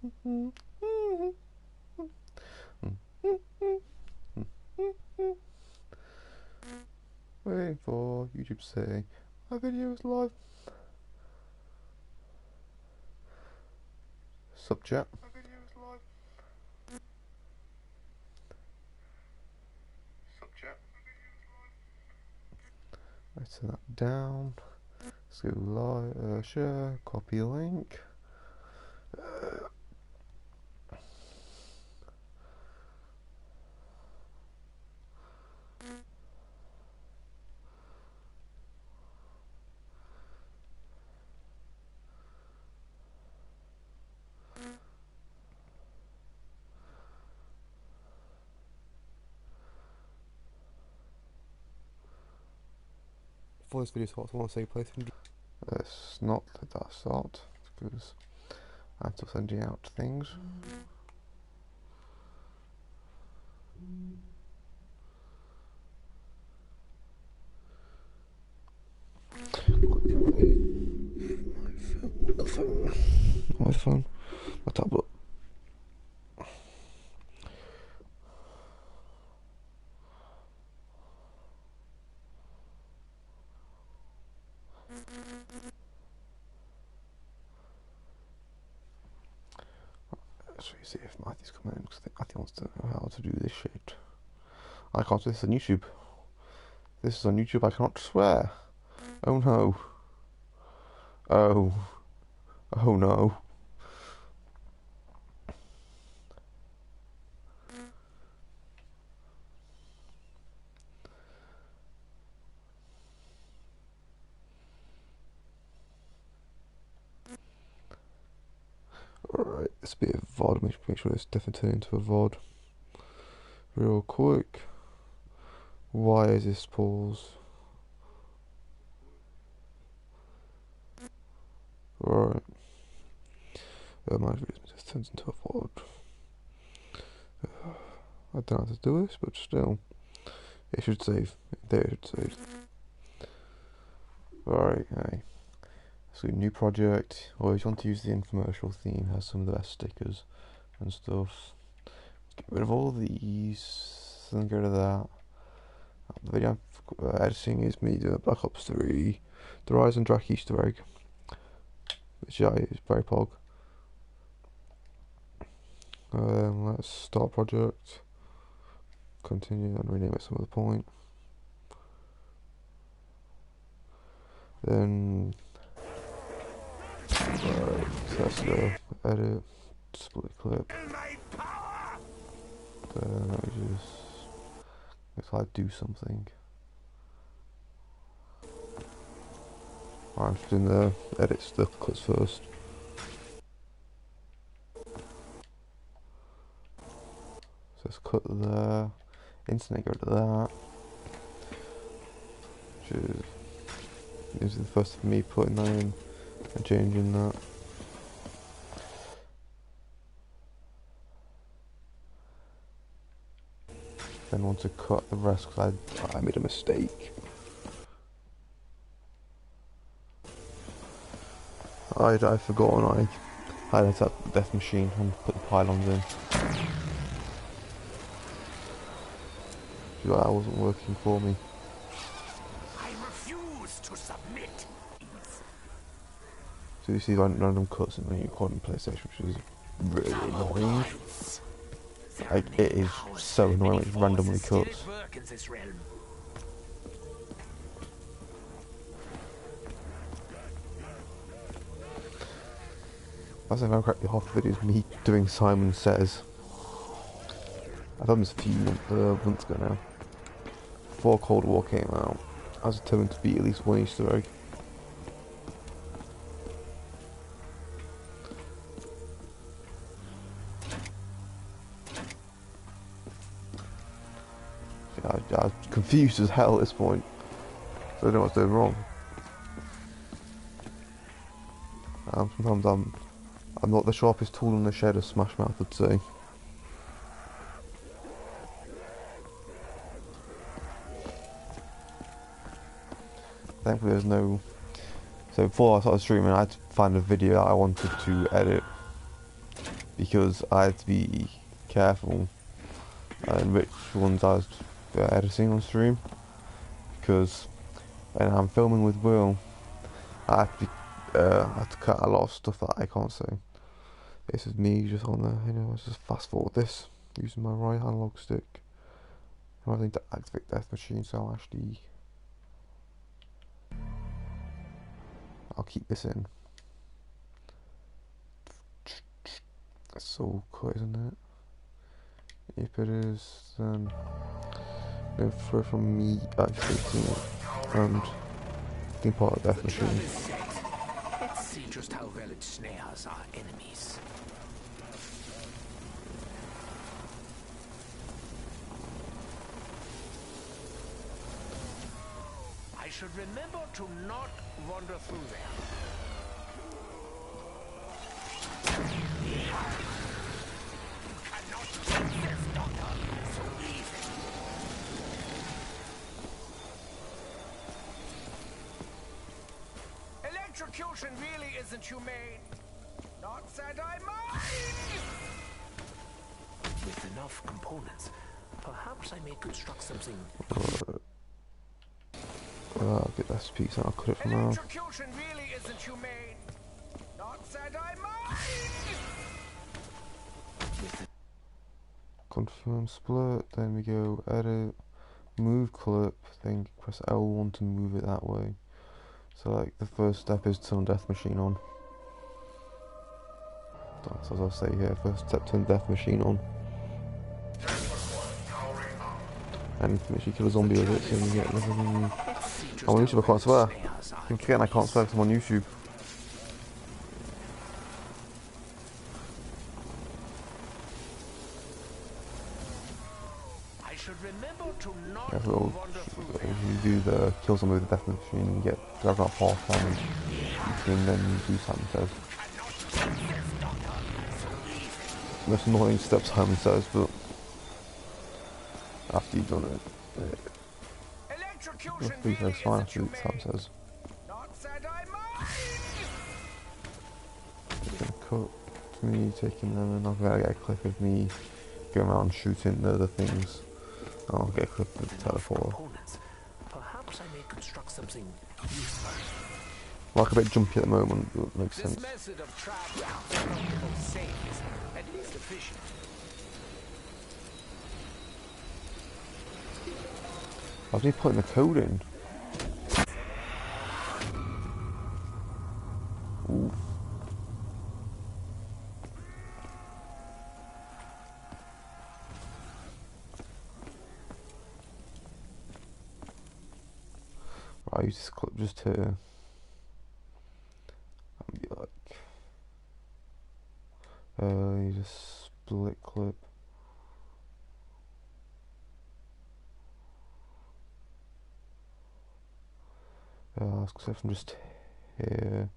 Waiting for YouTube to say my video is live. Sup chat. Let's turn that down. Let's go live, share, copy link. For this video starts, I want to say playthrough. Let's not let that start because I'm still sending out things. My phone, my tablet. Let's see if Matthew's coming in because Matthew wants to know how to do this shit. I can't do this on YouTube. This is on YouTube, I cannot swear. Oh no. Oh. Oh no. Alright, this bit of VOD, make sure it's definitely turned into a VOD. Real quick. Why is this pause? Alright. My video just turns into a VOD. I don't know how to do this, but still. It should save. There it should save. Alright, okay. So new project. Always want to use the infomercial theme, has some of the best stickers and stuff. Get rid of all of these, then get rid of that. The video I'm editing is me doing Black Ops 3, the Rise and Drac Easter egg, which is very pog. Let's start project, continue and rename it some other point. Then, right, so let's go edit, split clip. Then let me just, if I do something. I'm just in the edit the clips first. So let's cut there, instantly go to that. This is the first of me putting that in and changing that. Then want to cut the rest because I made a mistake. I'd forgotten I had to tap the death machine and put the pylons in. That wasn't working for me. I refuse to submit. So you see random cuts when you record on PlayStation, which is really annoying. Like, it is so annoying when it randomly cuts. That's if I correctly, half the video is me doing Simon Says. I've done this a few months ago now. Before Cold War came out, I was determined to beat at least one Easter egg. I was confused as hell at this point, so I don't know what's doing wrong. Sometimes I'm not the sharpest tool in the shed, as Smash Mouth would say. Thankfully there's no... So before I started streaming I had to find a video that I wanted to edit. because I had to be careful and which ones I was editing on stream, because when I'm filming with Will, I have to I have to cut a lot of stuff that I can't say. This is me just on the, let's just fast forward this using my right analog stick. I need to activate Death Machine, so I'll keep this in. That's so cool, isn't it? If it is, then go through from me activating it and being part of Death Machine. Let's see just how well it snares our enemies. I should remember to not wander through there. Cannot get this, Doctor. So easy. Electrocution really isn't humane. Not that I mind. With enough components, perhaps I may construct something. I'll get that piece and I'll cut it from now. Electrocution really isn't humane. Not that I mind. Confirm split, then we go edit, move clip, then press L1 to move it that way. So like the first step is turn Death Machine on. That's as I'll say here, first step turn Death Machine on. And finish you kill a zombie with it so you get everything. I'm on YouTube, I can't swear. I'm forgetting I can't swear because I'm on YouTube. I should remember to not Yeah, so wander through if there. you do the kill somebody with the Death Machine, you get grab about half damage. You can then do Simon Says. That's annoying step Simon Says, but after you've done it, Electrocution please really no fine isn't after the Simon humane. Says. Not that I mind. It's gonna cut to me taking them, and I'm gonna get a clip of me going around shooting the other things. I'll get a clip of the teleporter. Components. Perhaps I may construct something useful. Like a bit jumpy at the moment, but it makes This sense. method of trap rounds is not the most safe, at least efficient. How's he putting the code in? Oof. Right, I use this clip just to and be like, use a split clip. Ask clip from just here,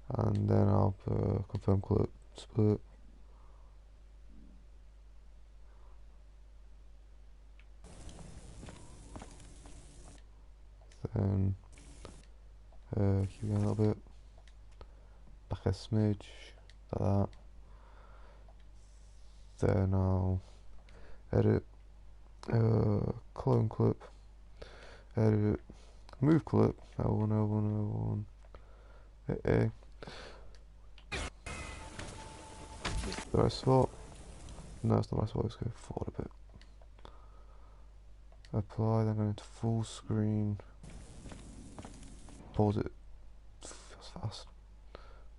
and then I'll confirm clip split. Then keep going a little bit, back a smidge, like that. Then I'll edit, clone clip, edit, move clip, L1, L1, L1, the right spot. No, it's not the right spot, let's go forward a bit. Apply, then go into full screen. Pause it. That's fast.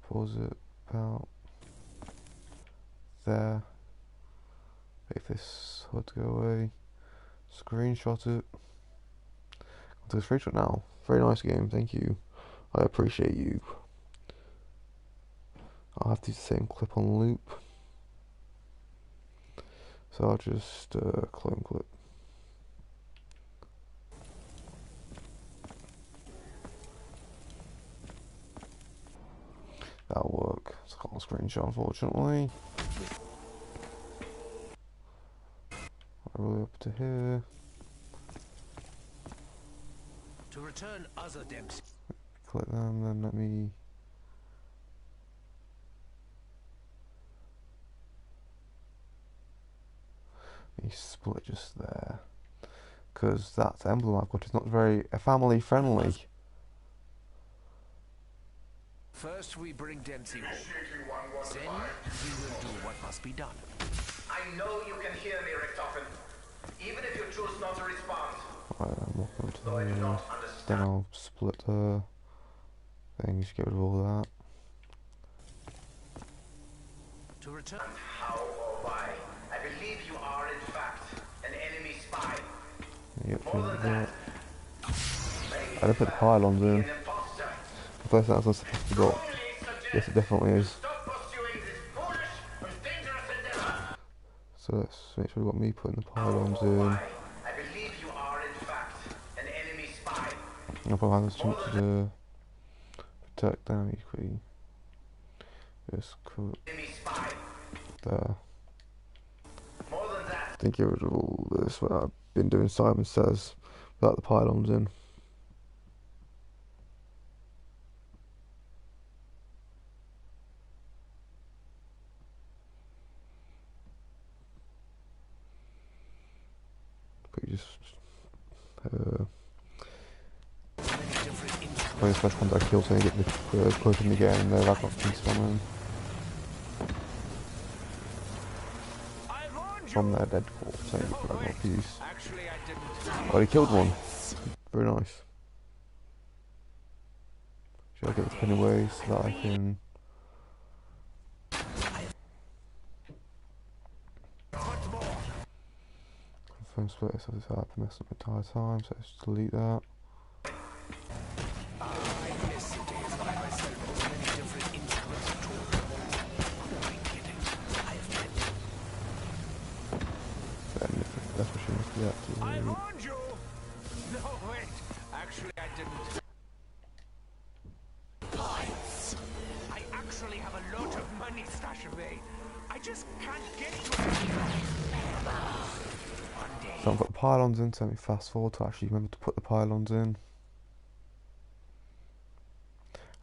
Pause it about there. Wait for this HUD to go away. Screenshot it. I'll do a screenshot now. Very nice game, thank you. I appreciate you. I'll have to use the same clip on loop. So I'll just clone clip. That'll work. It's got a screenshot, unfortunately. Really up to here. To return other depths. Click them, then let me You split just there. Because that emblem I've got is not very family friendly. First we bring Dempsey home. Then we will do what must be done. I know you can hear me, Richtofen. Even if you choose not to respond. Right, I'm walking to Though I do here. not Then understand. I'll split the things, get rid of all that. To return. How or why? I believe you are in fact an enemy spy. Yep, More than that. I didn't put the pylons Be in. an imposter. The first thing I was supposed to drop. Strongly suggest Yes, it definitely is. stop pursuing this foolish and dangerous endeavor. So let's make sure we got me putting the How pylons or in. why? I believe you are in fact an enemy spy. I'll put my jump to the protect damage queen. Just cut Enemy spy. there. More than that. Then get rid of all this what I've been doing Simon Says without the pylons in. But you just when the first ones I killed, so I get the quoting again, and I've got things from their dead corpse, so you put that piece. Actually, I didn't. Oh, he killed one. Very nice. Should I get the Pennywise so that I can... Confirm split, so this I've messed up the entire time, so let's delete that. Then that's what she must be up to. I warned you. No, wait. Actually, I didn't. I actually have a lot of money stashed away. I just can't get to it. One day. So I've got the pylons in, so let me fast forward to actually remember to put the pylons in.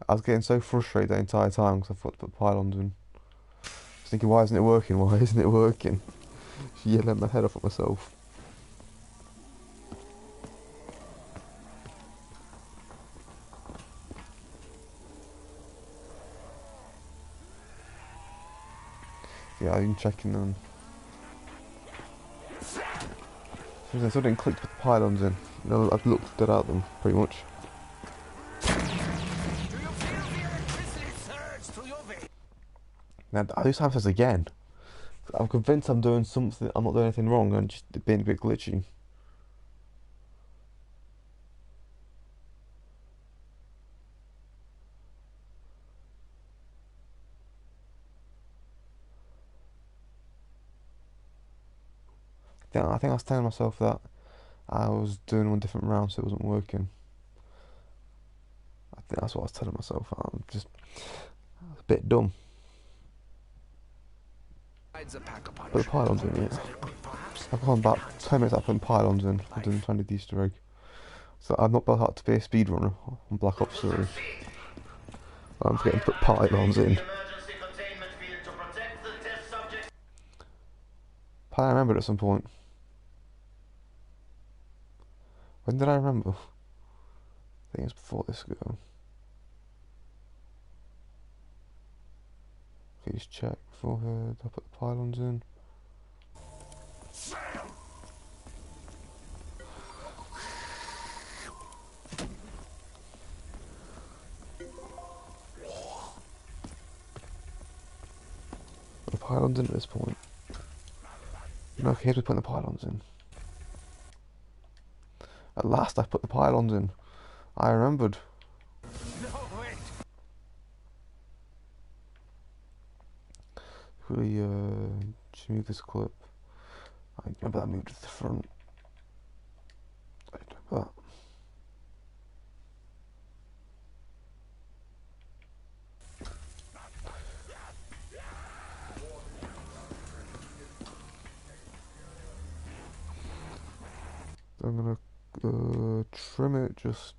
I was getting so frustrated the entire time because I thought to put the pylons in. I was thinking, why isn't it working? Why isn't it working? Just yelling my head off at myself. Yeah, I've been checking them. I still didn't click to put the pylons in. You know, I've looked at them pretty much. Do you feel the electricity surge through your veins? Now, this time says again. I'm convinced I'm doing something. I'm not doing anything wrong. I'm just being a bit glitchy. Yeah, I think I was telling myself that I was doing one different round, so it wasn't working. I think that's what I was telling myself. I'm just a bit dumb. Put the pylons in, yeah. I've gone about 10 minutes after putting pylons in. I've done trying to do the Easter egg. So I've not built out to be a speedrunner on Black Ops 3. I'm forgetting to put pylons in. I remembered at some point. When did I remember? I think it's before this go. Please check beforehand. I put the pylons in. Put the pylons in at this point. No, okay, here's putting the pylons in. At last I put the pylons in. I remembered. No, wait. Really, just move this clip. I remember that moved to the front. I remember that. I'm gonna trim it, just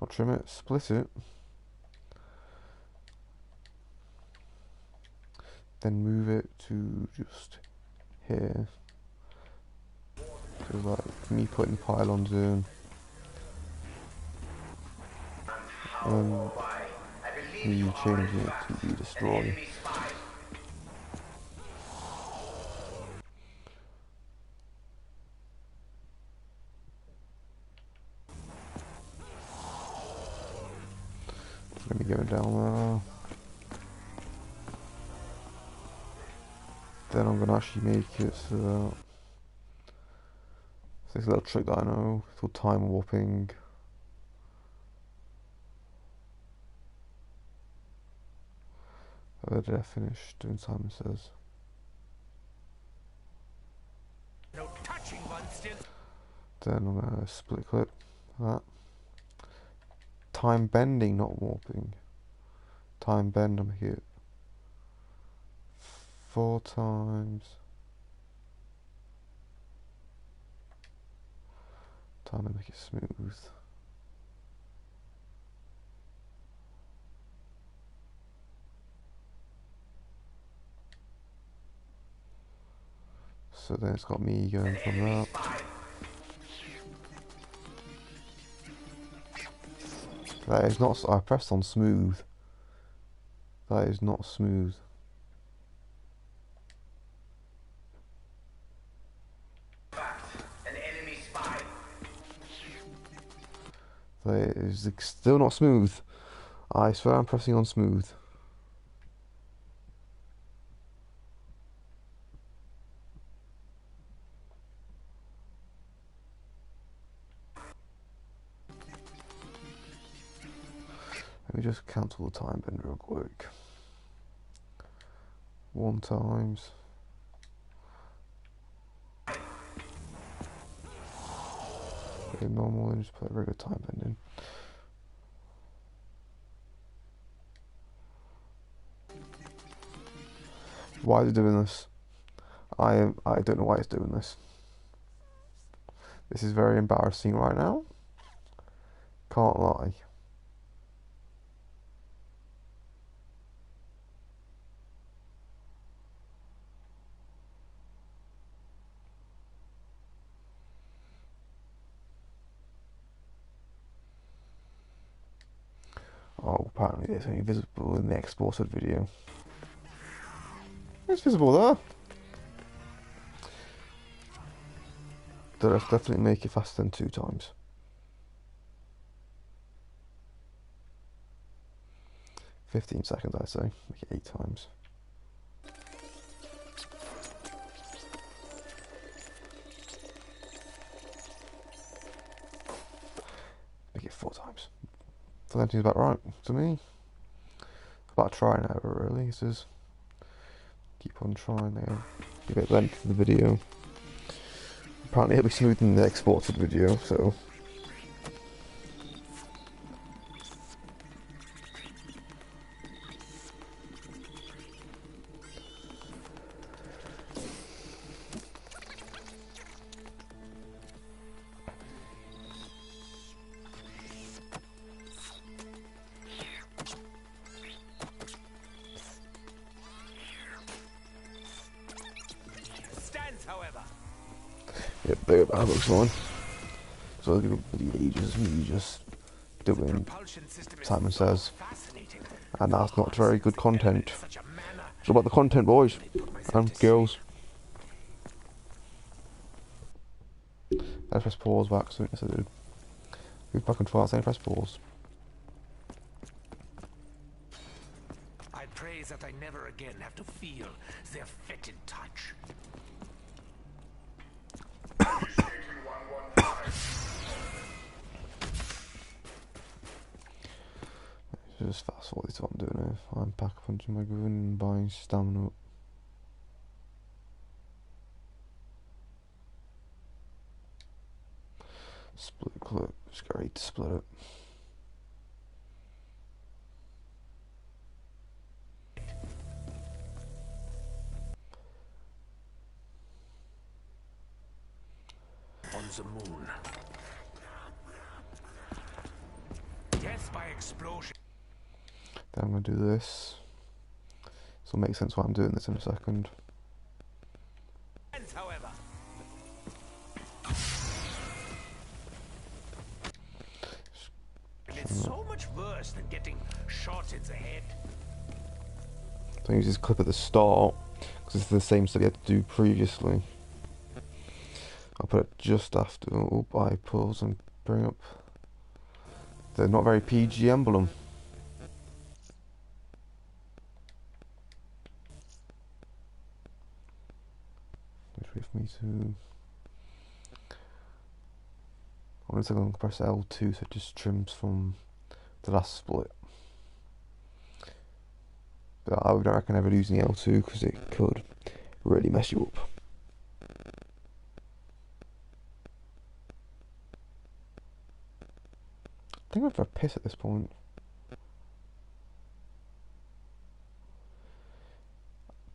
not trim it, split it, then move it to just here. Because like me putting pylons in and me changing it to be destroy. Let me go down there. Then I'm gonna actually make it so that this little trick that I know, it's called time warping. Where did I finish doing Simon Says? No touching one still. Then I'm gonna split clip that. Time bending, not warping. Time bend, I'm here 4 times. Time to make it smooth. So then it's got me going from that. That is not. I pressed on smooth. That is not smooth. An enemy spy. That is still not smooth. I swear I'm pressing on smooth. Let me just cancel the time bend real quick. 1 times. Okay, normal and just put a regular time bend in. Why is it doing this? I don't know why it's doing this. This is very embarrassing right now. Can't lie. Oh, apparently it's only visible in the exported video. It's visible there. Let's definitely make it faster than 2 times. 15 seconds, I'd say. Make it 8 times. Make it 4 times. So that seems about right to me. About try and error, really. This is keep on trying there. Give it length to the video. Apparently it'll be smooth in the exported video, so Stands, however. yep, there that looks fine. So it'll be ages of me just doing Propulsion system is Simon so Says, fascinating. and that's not very good content. Such a manner. It's about the content, boys and girls. Let's press pause back soon as I do. Move back and forth, then press pause. I pray that I never again have to feel their fetid touch. Just fast forward to what I'm doing here. I'm pack punching my goon and buying stamina up. Split clip, just get ready to split it. On the moon. Death by explosion. Then I'm going to do this. This will make sense why I'm doing this in a second. Stands, however. than getting shot in the head. So I use this clip at the start because it's the same stuff you had to do previously. I'll put it just after. Oh, I pause and bring up the not very PG emblem. Wait for me to. I want to go and press L2 so it just trims from the last split. But I don't reckon ever using L2 because it could really mess you up. I think I'm for a piss at this point.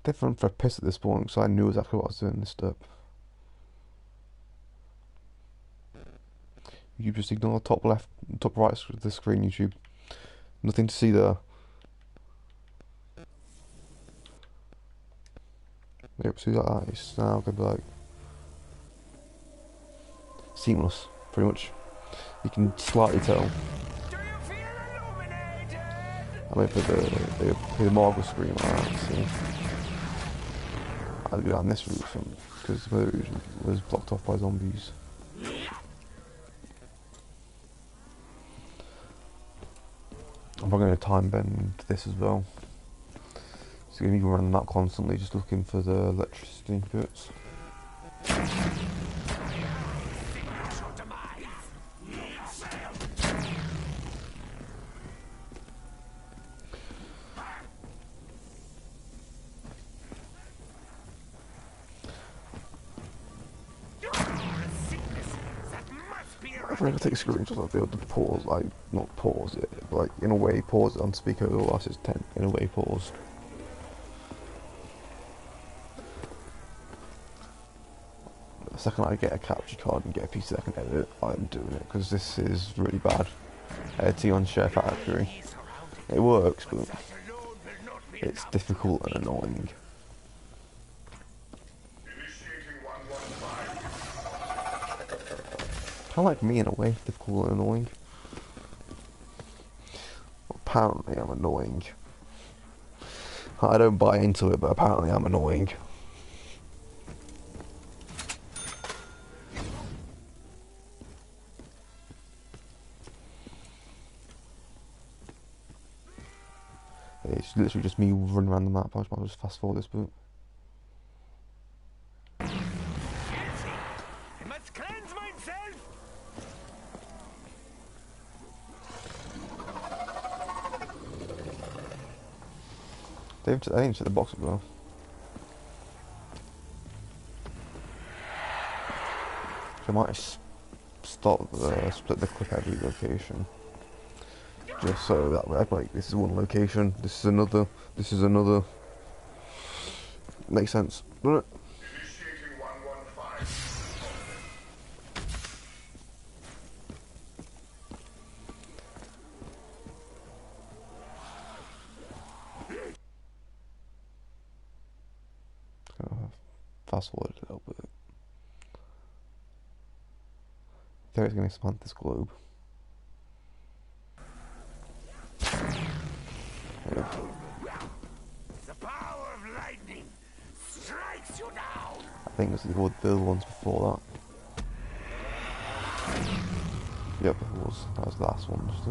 Different for a piss at this point, so I knew exactly what I was doing this step. You just ignore the top left, top right of the screen, YouTube. Nothing to see there. Yep, see that? It's now going to be like seamless, pretty much. You can slightly tell. Do you feel illuminated? I mean, for the Marvel screen like that, see. I'll go down this route because the other route was blocked off by zombies. I'm probably going to time bend this as well. So going to be running that constantly, just looking for the electricity bits. If I'm going to take a screenshot, I'll be able to pause, like, not pause it, but like, in a way, pause it on speaker, otherwise it's 10, in a way, pause. The second I get a capture card and get a piece that I can edit, I'm doing it, because this is really bad. Editing on Share Factory. It works, but it's difficult and annoying. Kind of like me in a way, difficult and annoying. Apparently I'm annoying. I don't buy into it, but apparently I'm annoying. It's literally just me running around the map. I might just fast forward this bit. I must cleanse myself. They didn't check the box as well. So I might split the clip every location. Just so that way, like, this is one location, this is another, this is another. Makes sense, doesn't it? Initiating 115. Fast forward a little bit. There it's going to expand this globe. Yeah. The power of lightning strikes you down. I think it was the other ones before that. Yep, it was. That was the last one. Just,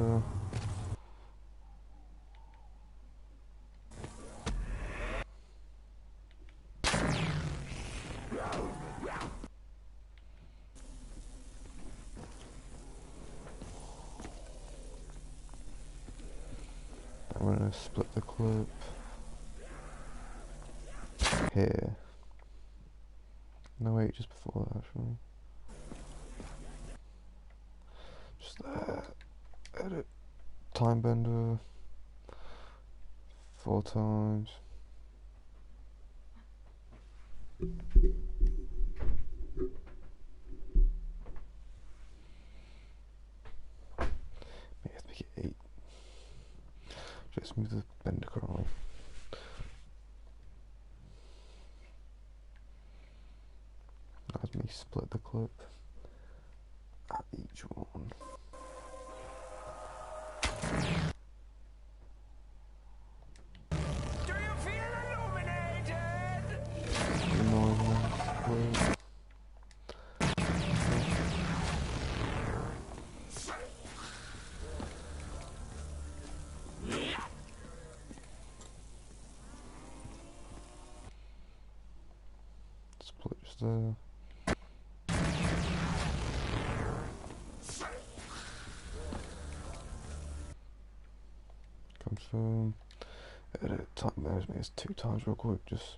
I'm gonna split the clip here. No wait, just before that actually. Just there. Edit. Time bender. 4 times. Maybe I have to make it 8. Just move the bender currently. As me split the clip at each one. split just there. Confirm. Edit time management is 2 times real quick, just.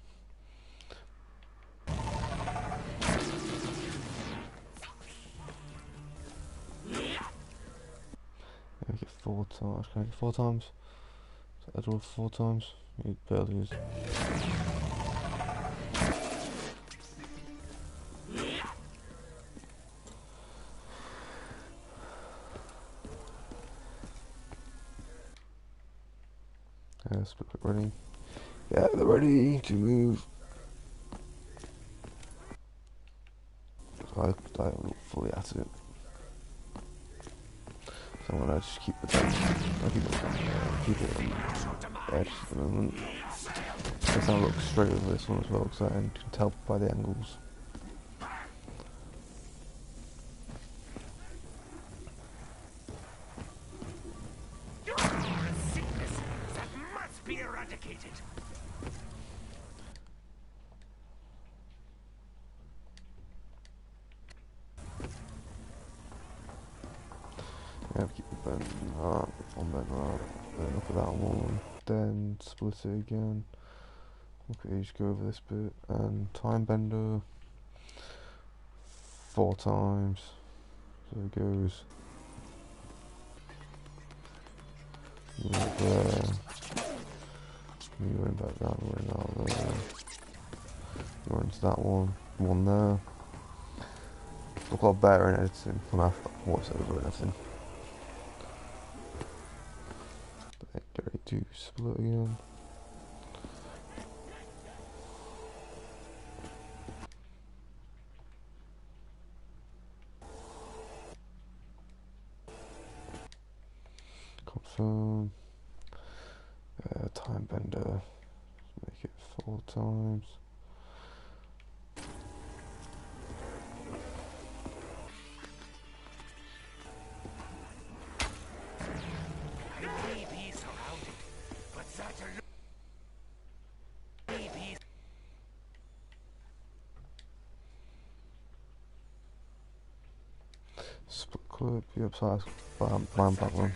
Make it 4 times. Can I make it 4 times? Edit all 4 times? It barely is. Split clip ready. Yeah, they're ready to move. So I don't look fully at it. So I'm gonna just keep it I'll keep it on the edge for the moment. Guess I'll look straight over this one as well, because I can tell by the angles. Be eradicated. Yeah, keep it bending up, on bending up, then look at that one, then split it again. Okay, just go over this bit, and time bender 4 times. So it goes there. You're in back down, we're in out there. You're into that one there. Look a lot better in editing when I voice over and everything. Get ready to split again. Confirm. Time bender. Make it 4 times. Split clip, the upside, blind back one.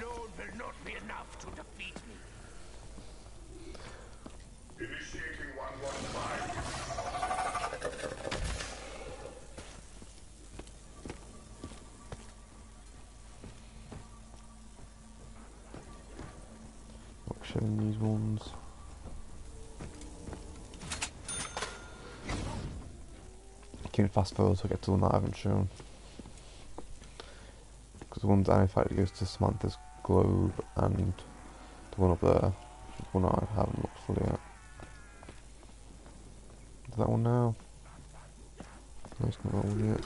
Initiating 115. Not showing these ones. Can fast forward to get to the one that I haven't shown. Because the one that in fact goes to Samantha's globe and the one up there, the one I haven't looked fully at. Is that one now? No, it's not that one yet.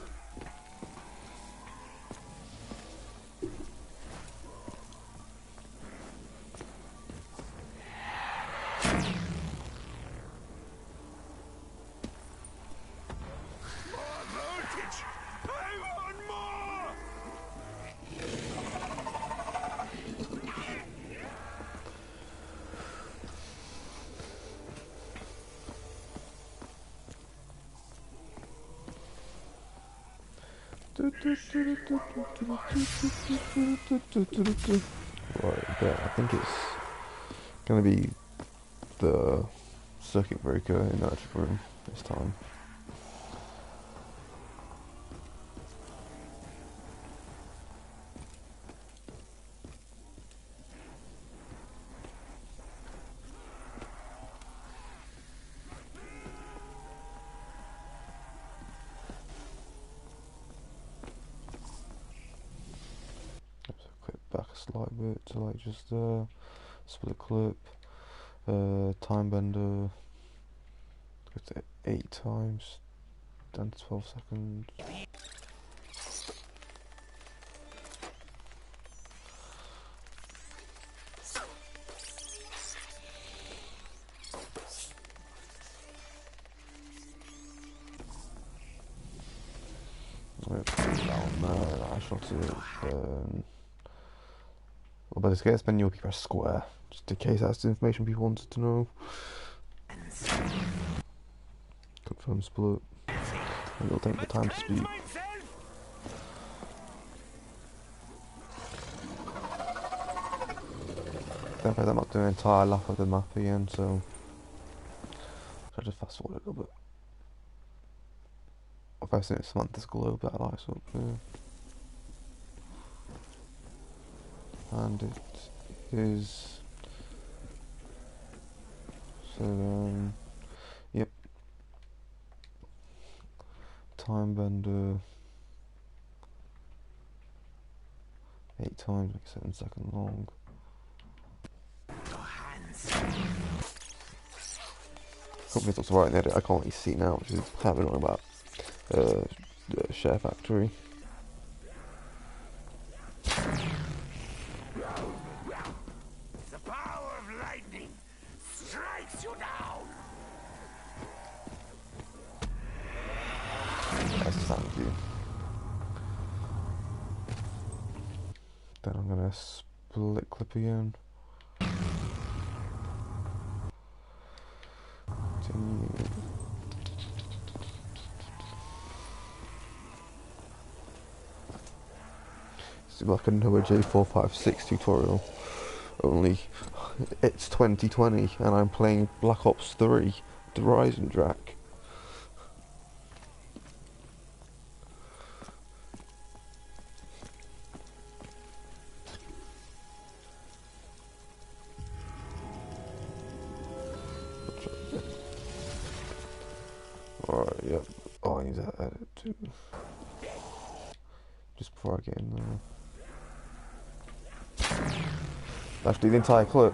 Right, but I think it's gonna be the circuit breaker in that room this time. Back a slight bit to like just split clip, time bender, go to 8 times, down to 12 seconds. Down there, I shot it. Well, but to get this menu up, you press square, just in case that's the information people wanted to know. Confirm split. And it'll take the time to speak. Then I'm not doing an entire lap of the map again, so I just fast forward a little bit. If I think it's Samantha's globe that lights up there. And it is so yep. Time bender 8 times makes 7 seconds long. Hopefully it's not right in the edit. I can't really see now, which is kind of annoying about the Share Factory. The power of lightning strikes you down. Yes, thank you. Then I'm gonna split clip again. Continue. This is like another J456 tutorial. Only it's 2020 and I'm playing Black Ops 3, the Rising Drac. Alright, yep. Oh, I need to edit too. Just before I get in there. Actually, the entire clip.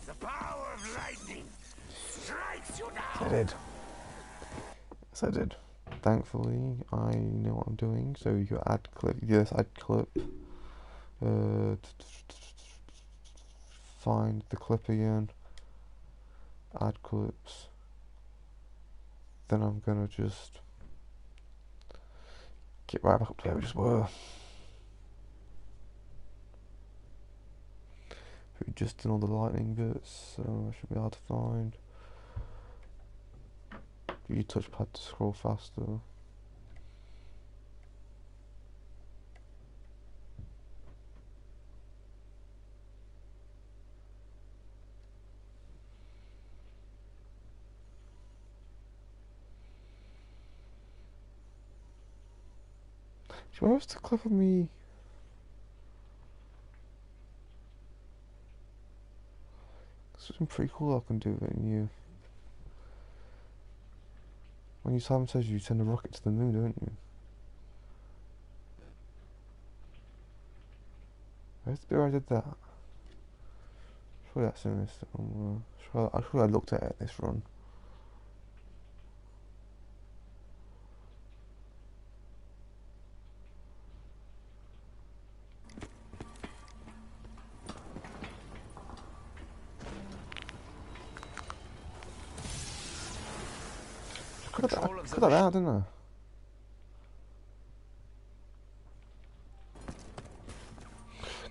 The power of lightning strikes you Yes, down. I did. Yes, I did. Thankfully, I know what I'm doing. So you add clip. Yes, add clip. Find the clip again. Add clips. Then I'm gonna just get right back up to where we just were. We just did all the lightning bits, so I should be able to find. Use touchpad to scroll faster. Where was the clip of me? This is pretty cool. I can do it in you. When Simon says you send a rocket to the moon, don't you? Where's the bit where I did that? Surely that's in this somewhere. Surely I looked at it this run. Cut that out, didn't I?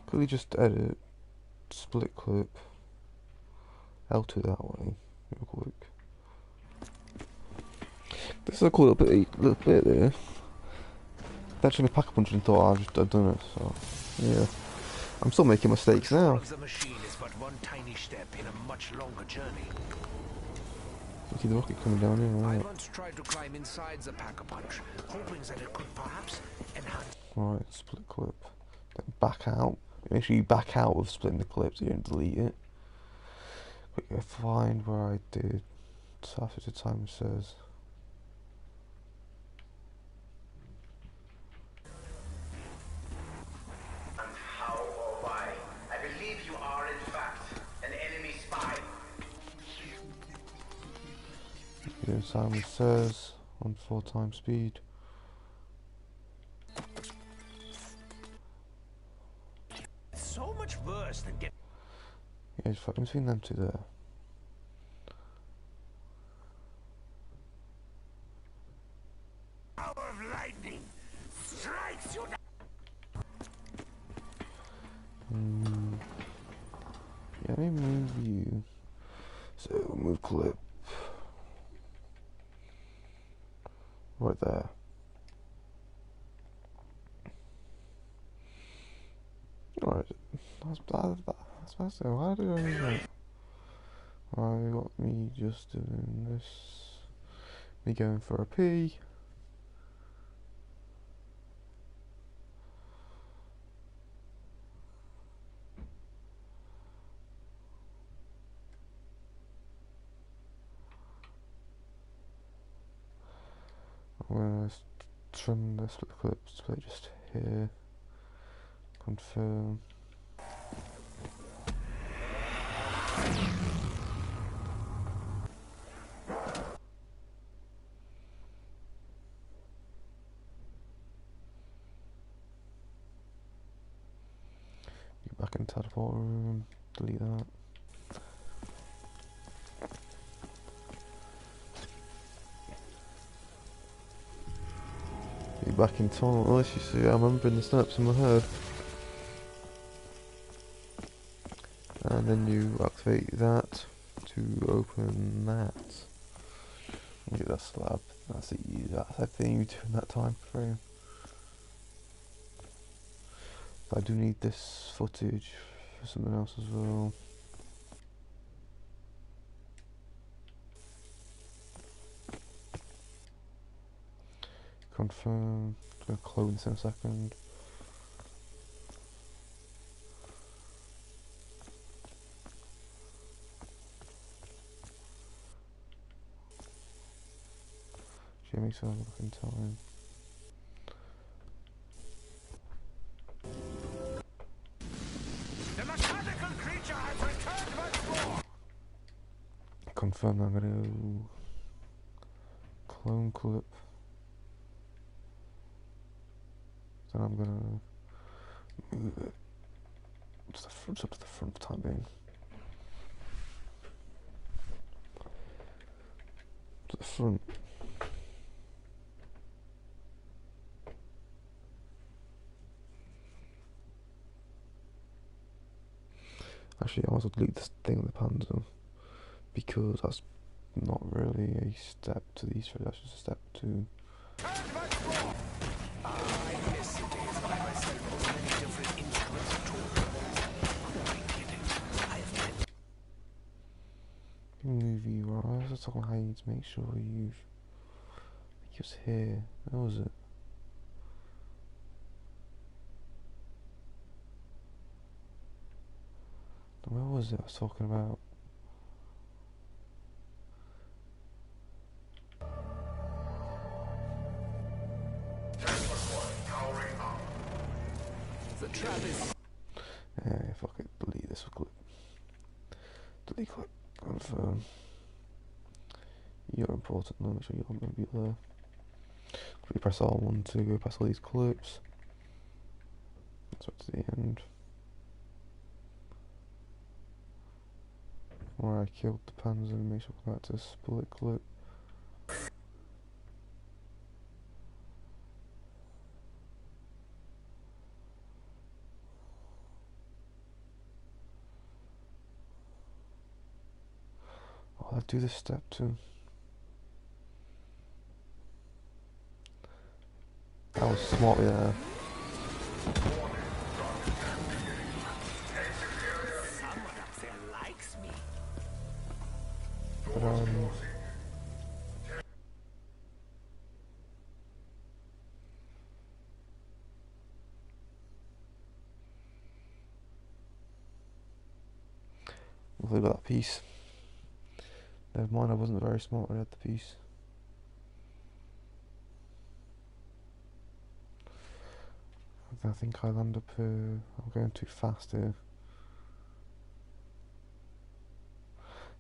Could we just edit, split clip, L2 that way, real quick. This is a cool little bit there. That's in a pack a punch and thought I'd done it, so yeah. I'm still making mistakes now. The machine is but one tiny step in a much longer journey. You see the rocket coming down here, I right? once tried to climb inside the Pack-a-Punch, hoping that it could perhaps enhance. Right, split clip. Then back out. Make sure you back out of splitting the clip so you don't delete it. Quickly find where I did. So after the timer says. And how or why? I believe you are in fact an enemy spy. Yeah, timer says on 4 times speed. So much worse than get. Yeah, just fucking between them two there. Power of lightning strikes you down. Yeah, let me move you. So move clip. Right there. Alright, that's bad. That's bad. Why did I do that? I got me just doing this. Me going for a pee. I'm gonna trim this with the clips, play just here. Confirm. Get back in teleport room. Delete that. Get back in tunnel. Unless you see, I'm remembering the steps in my head. And then you activate that to open that. Get that slab. That's it. That's everything you do in that time frame. I do need this footage for something else as well. Confirm. I'm going to clone this in a second. Jimmy, so I'm looking time. The mechanical creature has returned once more. Confirm that I'm going to clone clip. Then I'm going to move it to the front, up to the front for the time being. To the front. Actually, I might as well delete this thing with the Panzer, because that's not really a step to the Easter egg, that's just a step to... Movie, right, I was talking about how you need to make sure you've... I think it was here, where was it? Where was it I was talking about? The trap is... Yeah, fuck it, delete this clip. Delete clip, confirm. You're important, though, make sure you're going to be there. We press R1 to go past all these clips. That's up to the end. Where I killed the Panzer and make sure I go back to the split clip. Oh, I'll do this step too. That was smart there. Someone up there likes me. But look at that piece. Never mind, I wasn't very smart when I had the piece. I think I'll end up, I'm going too fast here.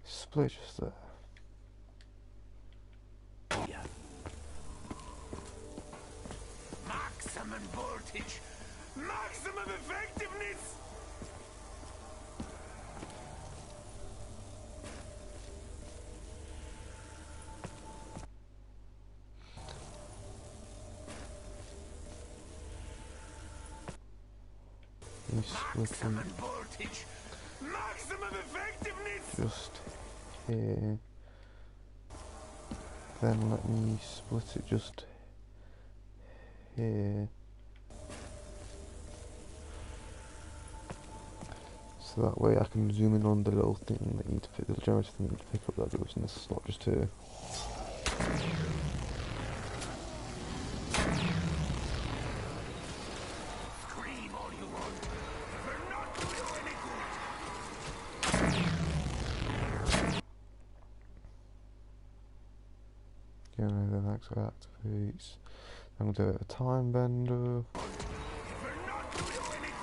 Split just there. Maximum voltage! Maximum effectiveness! Splitting Maximum voltage! Maximum effectiveness! just here. then let me split it just here. So that way I can zoom in on the little thing that you need to pick, the generator thing to pick up that goes in this slot just here. Scream all you want. They're not doing you any good. Generator then activates. I'm gonna do a time bender. They're not doing you any good.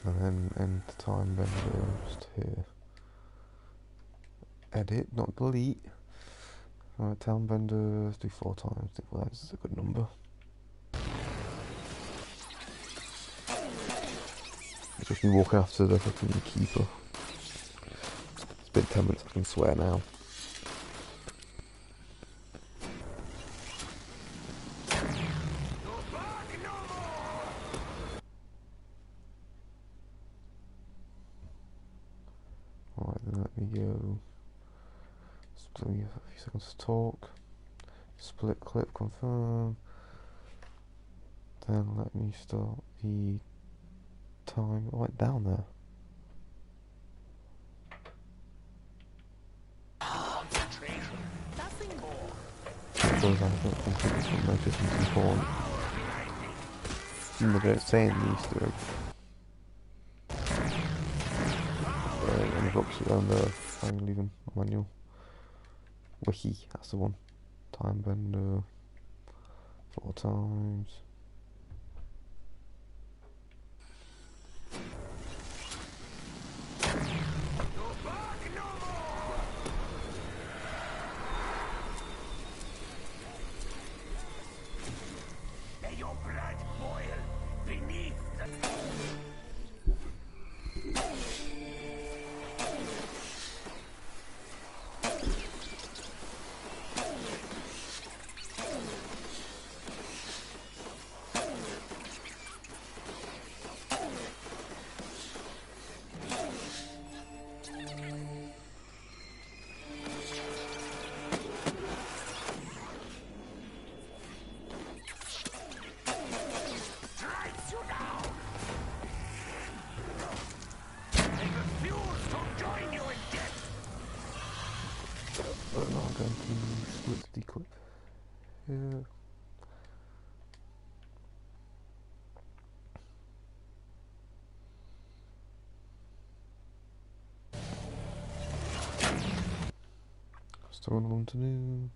And then end the time bender just here. Edit, not delete. Alright, time bender, let's do 4 times. I think that's a good number. It's just me walking after the fucking keeper. It's been 10 minutes, I can swear now. Alright, then let me go. Split me a few seconds to talk. Split clip, confirm. Then let me start the time. It went down there. Nothing more. Because I don't think this one notice is important. Even though they don't say in the Easter egg. In the books around the I'm leaving manual. Wiki, that's the one. Time bender 4 times. May your blood boil beneath the... Strikes you down! They refuse to join you in death! But now I'm going to split the clip here. Still another one to do.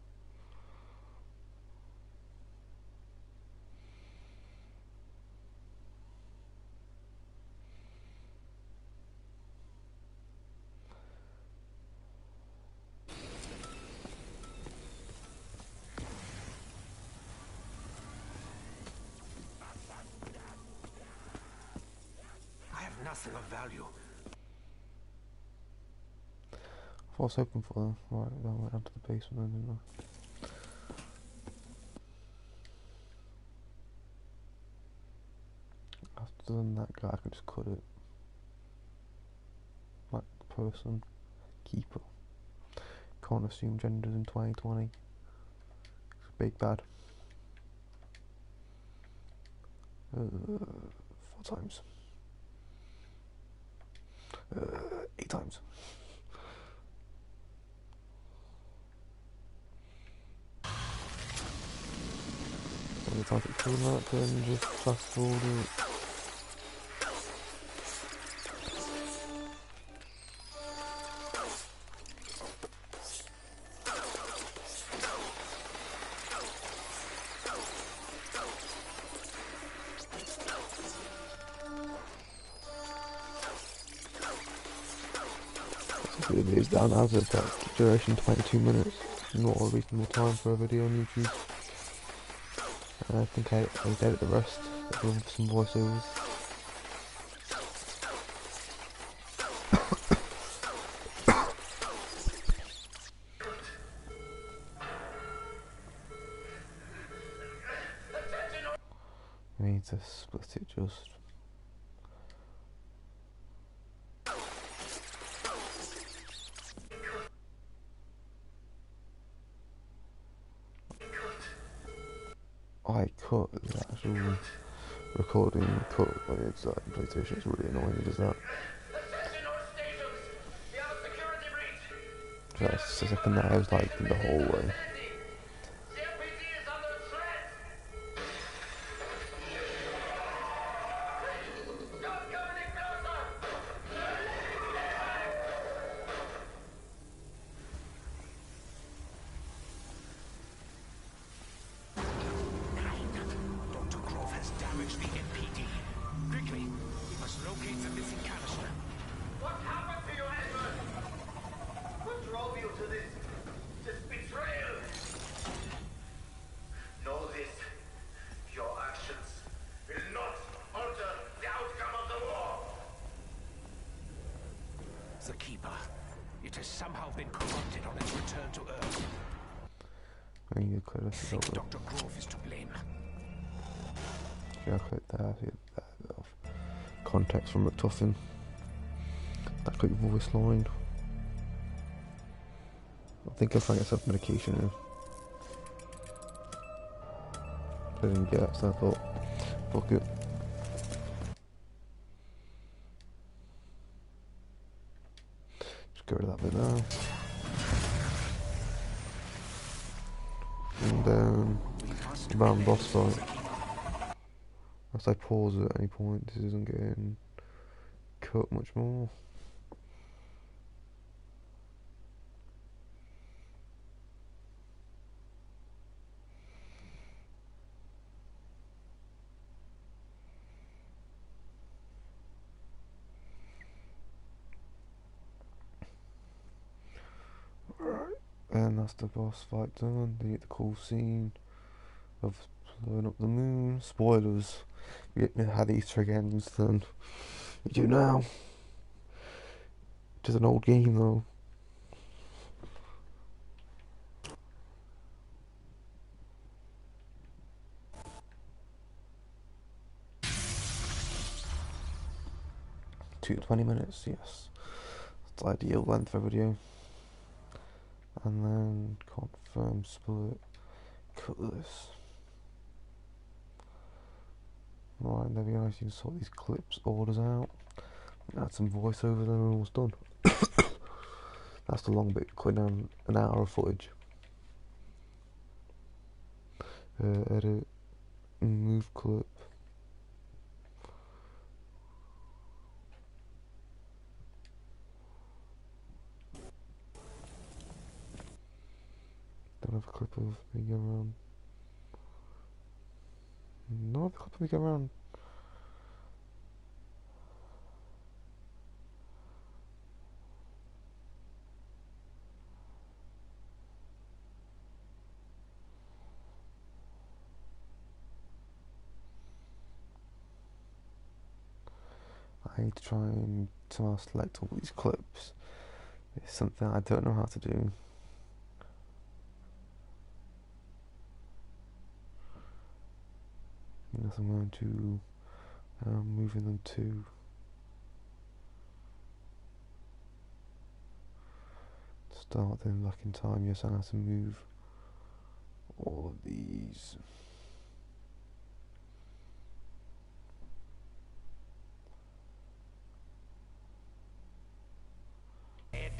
I have nothing of value. I was hoping for them. Right, then I went down to the basement then, didn't I? After than that guy, I could just cut it. Like the person, keeper. Can't assume genders in 2020. It's a big bad. 4 times. 8 times. When the time it's doing that, then just fast forward it. It is down as of that duration 22 minutes. Not a reasonable time for a video on YouTube. And I think I edit the rest with some voiceovers. split it just. I cut the actual recording cut when it's like PlayStation. It's really annoying. It does that. Assassin all stations! We have a security breach! So that's the second that I was like in the hallway. The LPD is under threat! Don't come any closer! Dr. Grove has damaged the MPD. Quickly, we must locate the missing canister. What happened to you, Edward? What drove you to this betrayal? Know this. Your actions will not alter the outcome of the war. The Keeper. It has somehow been corrupted on its return to Earth. I need to cut I it think over. Dr. Grove is to blame. Yeah, I cut that. Yeah, that off. Context from McTuffin. That quick voice line. I think I'll find myself medication now. I didn't get it, so I thought, fuck it. Just get rid of that bit now. And then, around boss fight. Unless I pause at any point, this isn't getting cut much more. And that's the boss fight done. They get the cool scene of blowing up the moon. Spoilers. We had Easter egg ends than we do now. It is an old game though. Two 20 minutes, yes. It's ideal length for a video. And then confirm split. Cut this. Right, there we are. You can sort these clips orders out. Add some voiceover, then we're almost done. That's the long bit, cutting down an hour of footage. Edit, move clip. Don't have a clip of me going around. No, the clip of me going around. I need to try and somehow select all these clips. It's something I don't know how to do. Unless I'm going to moving them to start then back in time. Yes, I have to move all of these. Ed.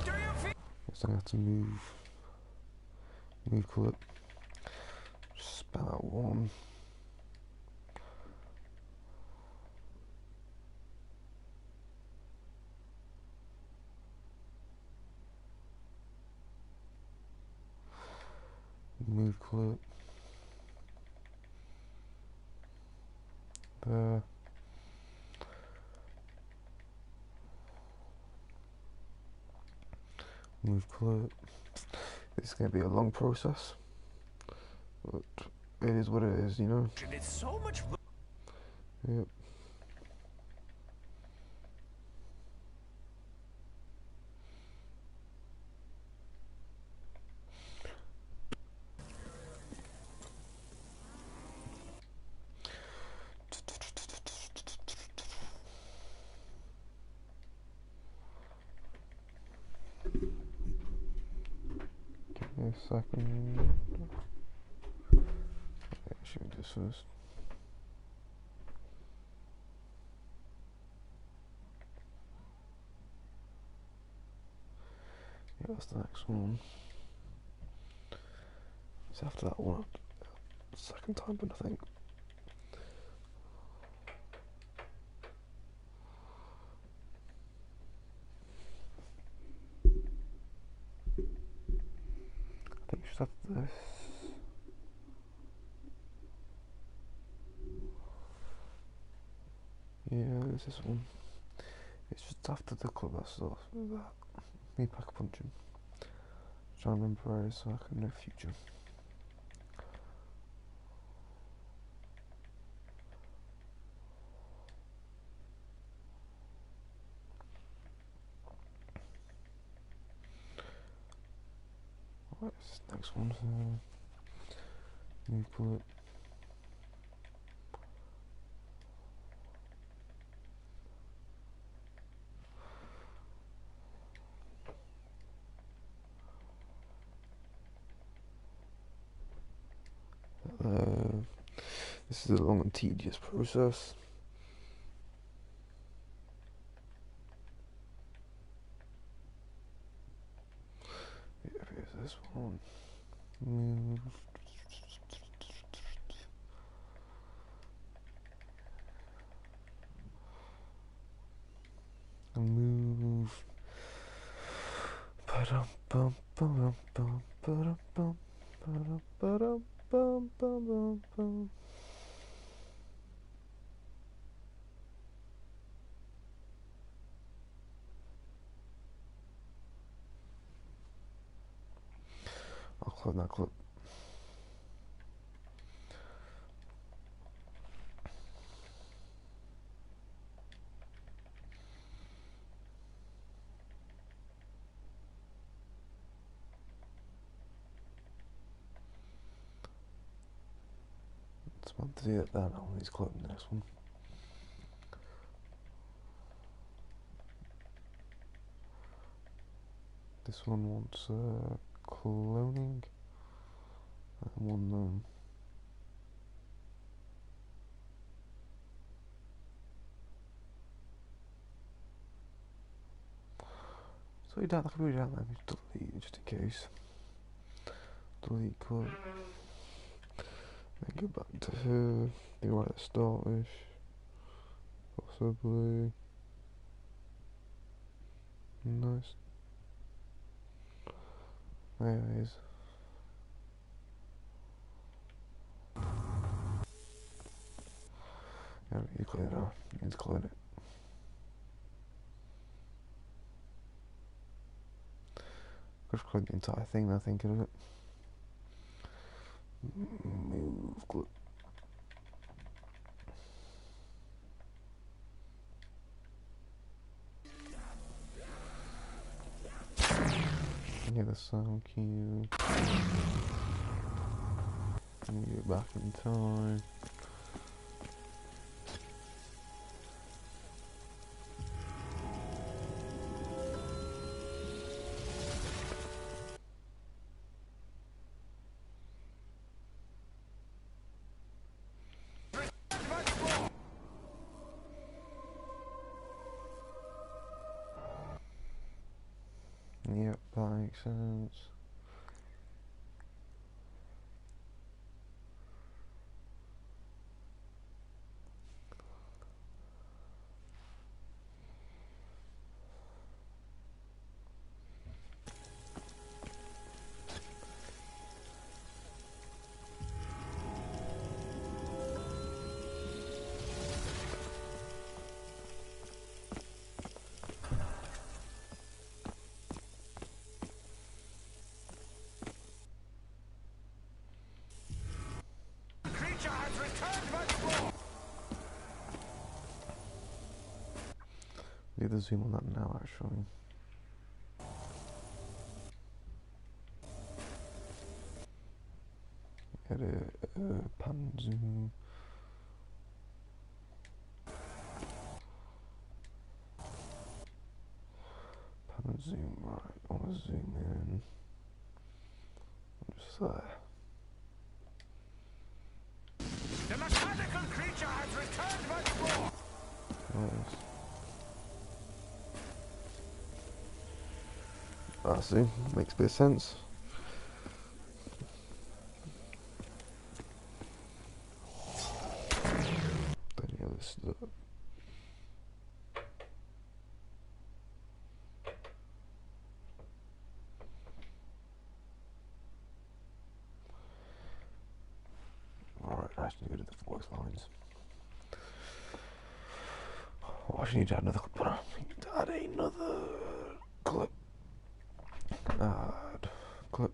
Do you feel Yes, I have to move clip. Spell out one. Move clip. There. Move clip. It's going to be a long process, but it is what it is, you know. it's so much Yep. a second. Okay, should we do this first? Yeah, that's the next one. It's after that one. Second time, but I think. I think it's just after this. Yeah, it's this one. It's just after the club that starts with that. Me pack punching. Trying to remember where it is so I can know future. Right, this next one. New bullet. This is a long and tedious process. Yeah, here's this one. Move. Move. Ba-dum bum bum bum ba-dum bum ba-dum ba-dum bum bum bum bum. I'll clone that clip. It's fun to see that now. He's cloning the next one. This one wants cloning. That one so you don't have to put it out there, delete it just in case. Delete clip. Then go back to her. Do right at the start-ish. Possibly. Nice. There it is. Yeah, you clear it out. You need to clean it. Just clean the entire thing now thinking of it. Move clip. Yeah, the sound cue. And we get back in time. Yep, that makes sense. Creature has returned once more. Need to zoom on that now actually. Edit, pan zoom. Pan zoom, right, I want to zoom in. So, The mechanical creature has returned once more. nice. I see. Makes a bit of sense. Then yeah, this is the alright, I actually go to the voice lines. Oh, I actually need to add another clip. I need to add another clip. Add clip.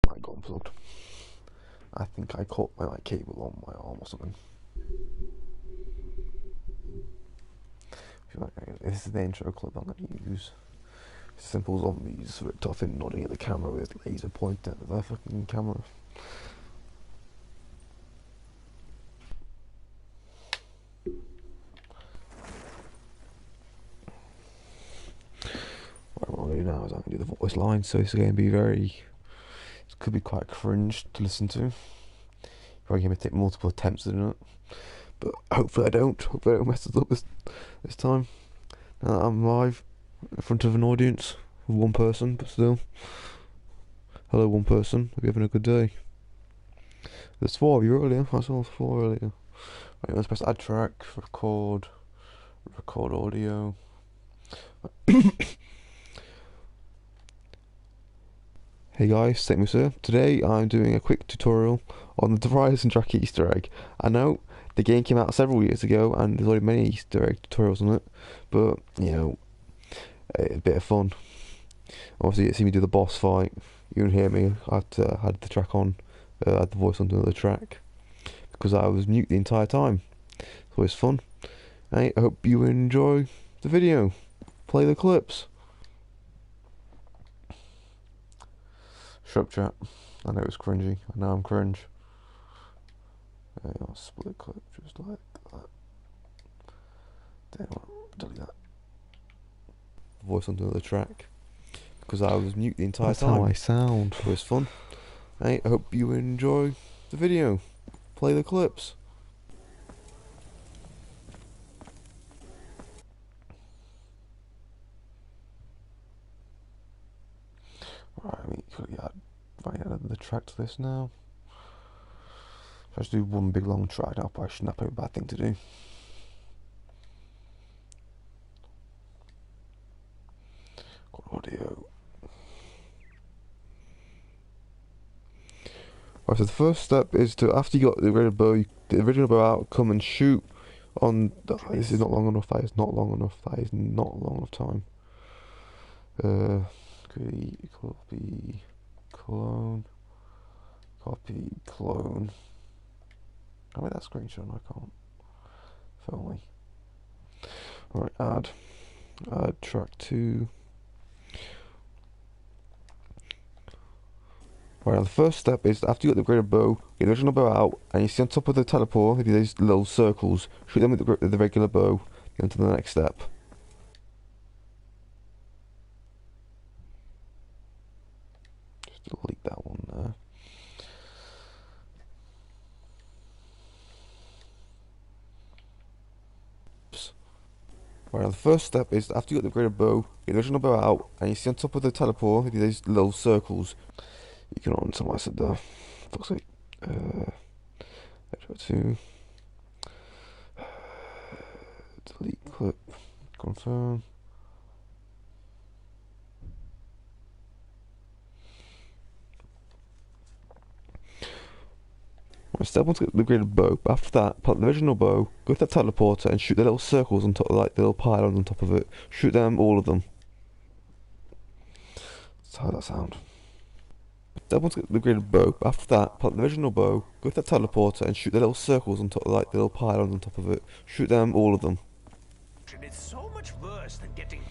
Mic got unplugged. I think I caught my like cable on my arm or something. This is the intro clip I'm going to use. Simple zombies ripped off him nodding at the camera with laser pointing at the fucking camera. What I'm going to do now is I'm going to do the voice line, so it's going to be it could be quite cringe to listen to. Probably going to take multiple attempts at it, but hopefully I don't. Hopefully I don't mess it up this time. Now that I'm live in front of an audience of one person, but still. Hello, one person. Hope you're having a good day. There's 4 of you earlier. I saw 4 earlier. Right, let's press add track, record audio. Hey guys, Samus here. Today I'm doing a quick tutorial on the Horizon Track Easter egg. I know the game came out several years ago and there's already many Easter egg tutorials on it, but you know, a bit of fun. Obviously, you see me do the boss fight. You can hear me. I had the track on, had the voice on another track because I was mute the entire time. It's always fun. Hey, I hope you enjoy the video. Play the clips. Shut up, chat. I know it's cringy. I know I'm cringe. Okay, I'll split clip just like that. Then I'll delete that. Voice onto another track because I was mute the entire time. That's how I sound. It was fun. Hey, I hope you enjoy the video. Play the clips. Right, I mean, if I add the track to this now. If I just do one big long track, that'll probably not be a bad thing to do. Got audio. Right, so the first step is to, after you got the original bow out, come and shoot on. This is not long enough. That is not long enough. That is not long enough time. Copy, clone, copy, clone. I made that screenshot. I can't. If only. Alright, add track 2. Right, the first step is after you got the upgraded bow, get the original bow out, and you see on top of the teleport, maybe these little circles, shoot them with the regular bow, get on to the next step. Just delete that one there. Oops. Right, now the first step is after you got the upgraded bow, get the original bow out, and you see on top of the teleport, these little circles. You can on somewhere I said there. Fuck's sake. To delete clip, confirm. Right, step one to get the upgraded bow. After that, put the original bow, go to that teleporter and shoot the little circles on top of like the little pylons on top of it. Shoot them, all of them. That's how that sound. Step one to get the upgraded bow. After that, put the original bow, go to that teleporter and shoot the little circles on top of like the little pylons on top of it. Shoot them, all of them. It's so much worse than getting.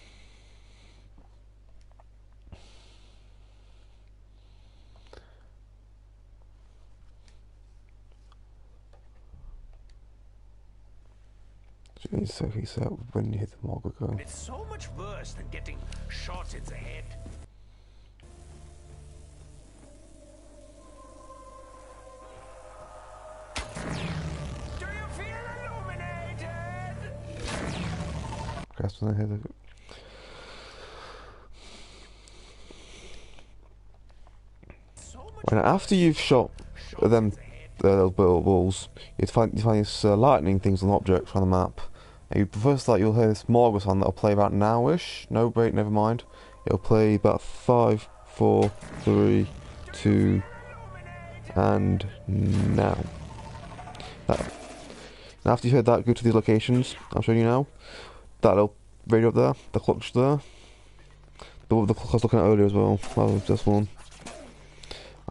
So he said when you hit the Morgul go. It's so much worse than getting shot in the head. Do you feel illuminated? Grasp on the head. Right, now after you've shot them little balls, you find these lightning things on objects on the map. And first that you'll hear this Morgul song that'll play about now-ish. No, wait, never mind. It'll play about 5, 4, 3, 2, and now. Now after you heard that, go to these locations. I'm showing you now. That little radio up there, the clock's there. The clock I was looking at earlier as well. That was this one.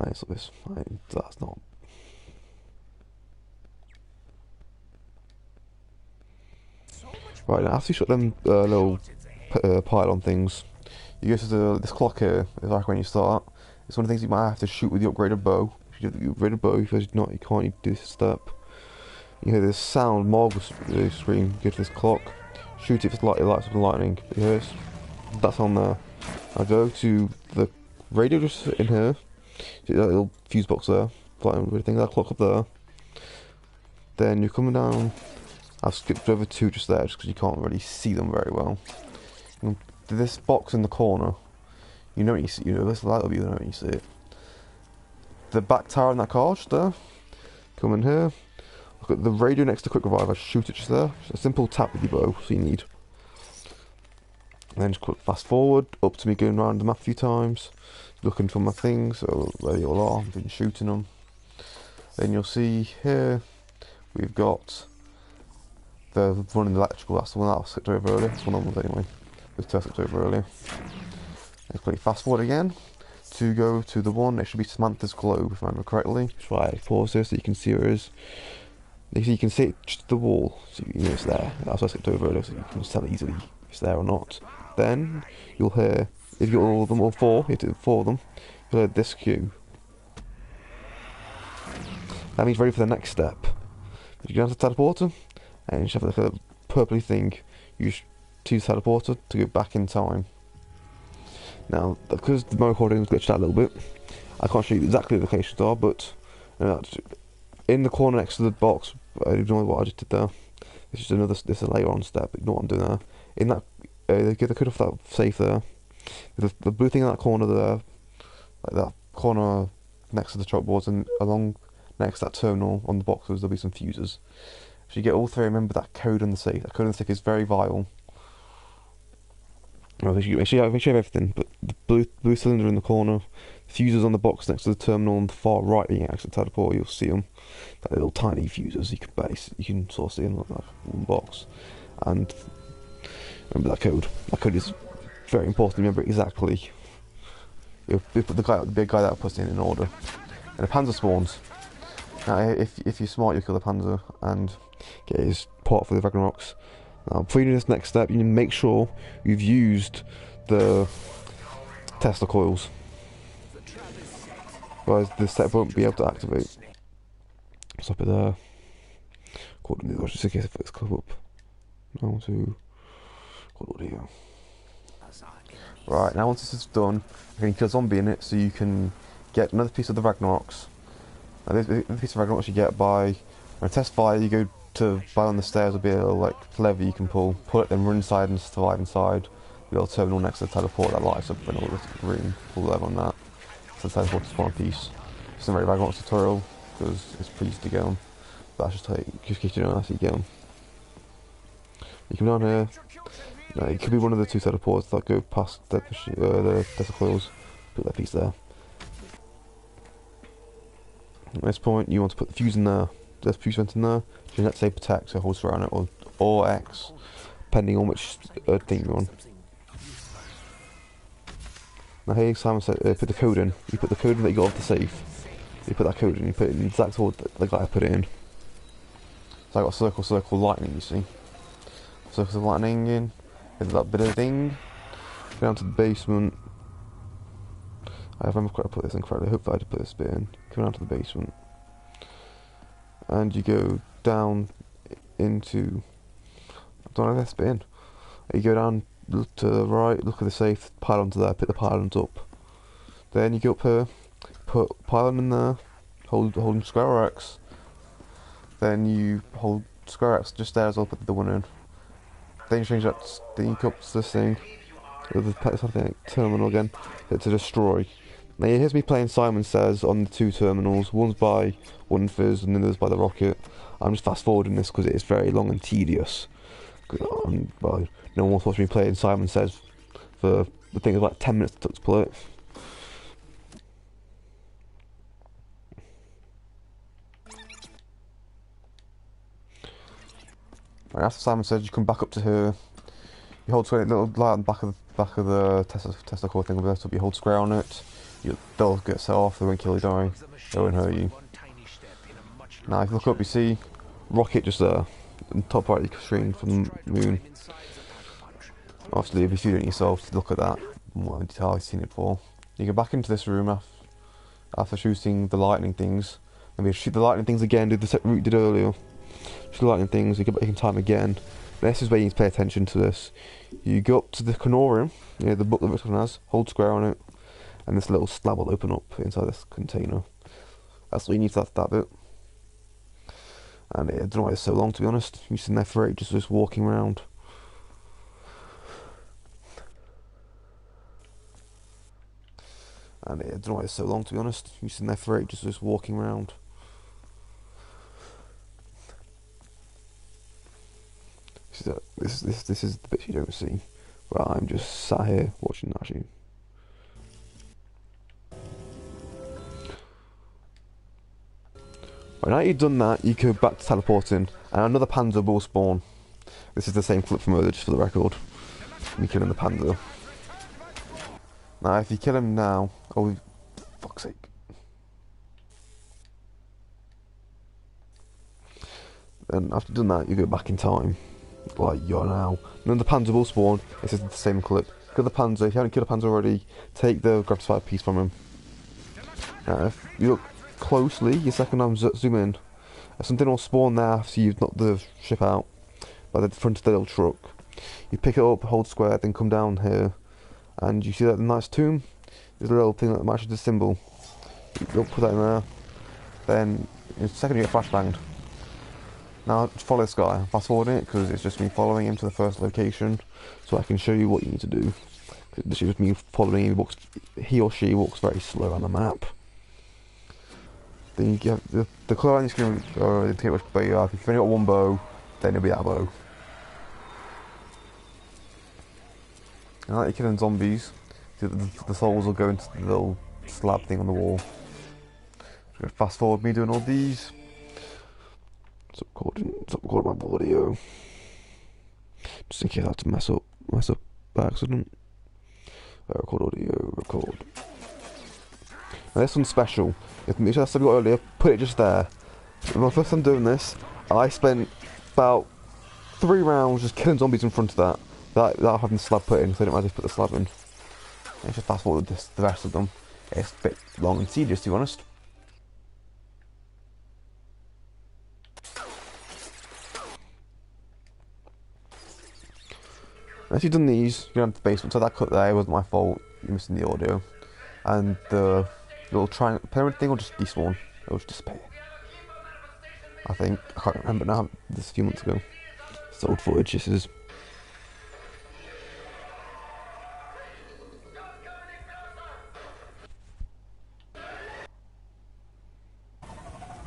Right, so this. Right, that's not. Right, now after you shot them little pylon things, you go to this clock here. It's like when you start. It's one of the things you might have to shoot with the upgraded bow. If you do the upgraded bow, if you not, you can't do this step. You hear this sound, Morgul scream. Go to this clock, shoot it if it lights up the lightning. You hear this? That's on there. I go to the radio just in here. See that little fuse box there, flying everything. That clock up there. Then you're coming down. I've skipped over 2 just there, just because you can't really see them very well. This box in the corner, you know when you see, this light will be there when you see it. The back tower in that car, just there. Come in here. Look at the radio next to quick revive. I shoot it just there. Just a simple tap with your bow, so you need. And then just quick fast forward up to me going around the map a few times, looking for my things. So there you all are. I've been shooting them. Then you'll see here we've got the running the electrical. That's the one that I skipped over earlier. That's one I was anyway. This test skipped over earlier. Let's quickly fast forward again to go to the one. It should be Samantha's globe, if I remember correctly. That's why I pause this so you can see where it is. You can see it just the wall, so you know it's there. That's why I skipped over earlier, so you can tell easily if it's there or not. Then you'll hear, if you got all of them, all 4, you hit 4 of them, you'll hear this cue. That means ready for the next step. You go down to the teleporter, and you have a purpley thing. Use the teleporter to go back in time. Now, because the mo recording was glitched out a little bit, I can't show you exactly the locations are, but in the corner next to the box, ignore what I just did there. This is another. This is a later on step. Ignore what I'm doing there. In that, they could have that safe there. The blue thing in that corner there, like that corner next to the chalkboards, and along next to that terminal on the boxes, there'll be some fuses. If you get all 3, remember that code on the safe. That code on the safe is very vital. Well, make sure you have everything, but the blue cylinder in the corner, the fuses on the box next to the terminal on the far right being exit teleport, you'll see them. That little tiny fuses you can sort of see in that one box. And remember that code. That code is very important to remember exactly. You put the big guy that puts it in order. And the Panzer spawns. Now, if you're smart, you'll kill the Panzer and get his part for the Ragnaroks. Now, before you do this next step, you need to make sure you've used the Tesla coils. Otherwise, the step won't be able to activate. Stop it there. Just in case if it's come up. Now to audio. Right, now once this is done, you can kill a zombie in it, so you can get another piece of the Ragnaroks. Now, this piece of Ragnaroks you get by, on a test fire, you go to buy on the stairs will be a little like lever you can pull it, then run inside and survive inside. The little terminal next to the teleport that lights up in all the room. Pull the lever on that. So the teleport to spawn a piece. It's not very bad tutorial because it's pretty easy to get on. But that's just you know how to get on. You come down here. It could be one of the two teleports that go past the Tesla coils. Put that piece there. At this point, you want to put the fuse in there. There's a fuse vent in there. Change that to say protect, so holds around it, or X, depending on which thing you're on. Now here, Simon said, put the code in. You put the code in that you got off the safe. You put that code in. You put it in the exact order the guy put it in. So I got circle, circle, lightning. You see, circles of lightning in. Hit that bit of thing. Go down to the basement. I remember I put this in correctly. I hope that I did put this bit in. Come down to the basement. And you go down into... I don't know if that's bit in. You go down to the right, look at the safe, pylon to there, pick the pylons up. Then you go up here, put pylon in there, hold square X. Then you hold square X just there as well, put the one in. Then you change that, then you go up to this thing, with the terminal again, hit to destroy. Now here's me playing Simon Says on the two terminals, one's by Fizz and the other's by the rocket. I'm just fast forwarding this because it is very long and tedious. Well, no one wants to watch me playing Simon Says for the thing of like 10 minutes to play it. Right, after Simon Says, you come back up to her. You hold square, little light on the back of the Tesla core thing over there, so you hold square on it. They'll get set off, they won't kill you, don't worry. They won't hurt you. Now if you look up, you see rocket just there, on top right of the screen from the moon. Obviously if you shoot it yourself, look at that, what detail I've seen it for. You go back into this room after shooting the lightning things. And we shoot the lightning things again, do the set route you did earlier. Shoot the lightning things, you go back in time again. This is where you need to pay attention to this. You go up to the Canorium, the book that Richard has, hold square on it. And this little slab will open up inside this container. That's what you need for that bit. And I don't know why it's so long, to be honest. You're sitting there for ages just walking around. And I don't know why it's so long, to be honest. You're sitting there for ages just walking around. This is the bits you don't see. Where I'm just sat here watching that shoot. Right, now you've done that, you go back to teleporting, and another Panzer will spawn. This is the same clip from earlier, just for the record. Me killing the Panzer. Now, if you kill him now, oh, fuck's sake. Then after doing that, you go back in time, like you're now. And then the Panzer will spawn. This is the same clip. Kill the Panzer. If you haven't killed a Panzer already, take the gratified piece from him. Now, if you look closely, your second arm zoom in. Something will spawn there after you've knocked the ship out by the front of the little truck. You pick it up, hold square, then come down here, and you see that nice tomb. There's a little thing that matches the symbol. You put that in there. Then in a second you get flashbanged. Now just follow this guy. Fast forwarding it because it's just me following him to the first location, so I can show you what you need to do. This is just me following him. He or she walks very slow on the map. Then you get the colour on your screen indicate which bow you have. If you've only got one bow, then it'll be that bow. And like you're killing zombies, the souls will go into the little slab thing on the wall. Just gonna fast forward me doing all these. Stop recording my audio. Just in case I have to mess up by accident. Record audio, record. Now this one's special. If I said earlier, put it just there. My first time doing this, I spent about 3 rounds just killing zombies in front of that. Without having the slab put in, so I didn't mind to put the slab in. And just fast forward the rest of them. It's a bit long and tedious, to be honest. Once you've done these, you go down to the basement. So that cut there wasn't my fault. You're missing the audio. And the little triangle pyramid thing will just despawn. It will just disappear. I think. I can't remember now. This is a few months ago. It's old footage. This is.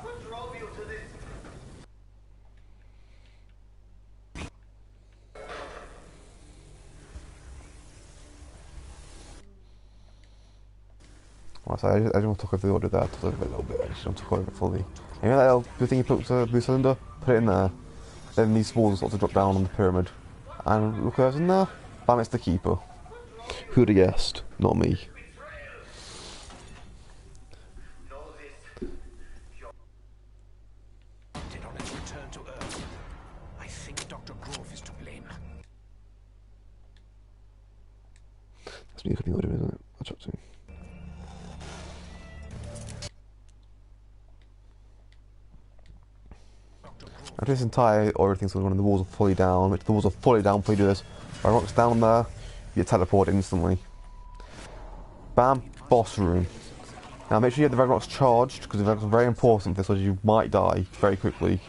What drove you to this? Well, so I just want to talk over the order there. Talk over it a little bit. I just want to talk over it fully. You know that little blue thing you put to the blue cylinder? Put it in there. Then these balls start to drop down on the pyramid. And look who's in there. Bam, it's the keeper. Who'd have guessed? Not me. Know this. Did on its return to Earth. I think Dr. Grove is to blame. That's me clicking order, isn't it? I'll chat to him. After this entire order thing's going on, the walls are fully down. Which the walls are fully down before you do this. Ragnarok's down there, you get teleported instantly. Bam, boss room. Now make sure you have the Ragnarok's charged, because the Ragnarok's very important for this, because you might die very quickly.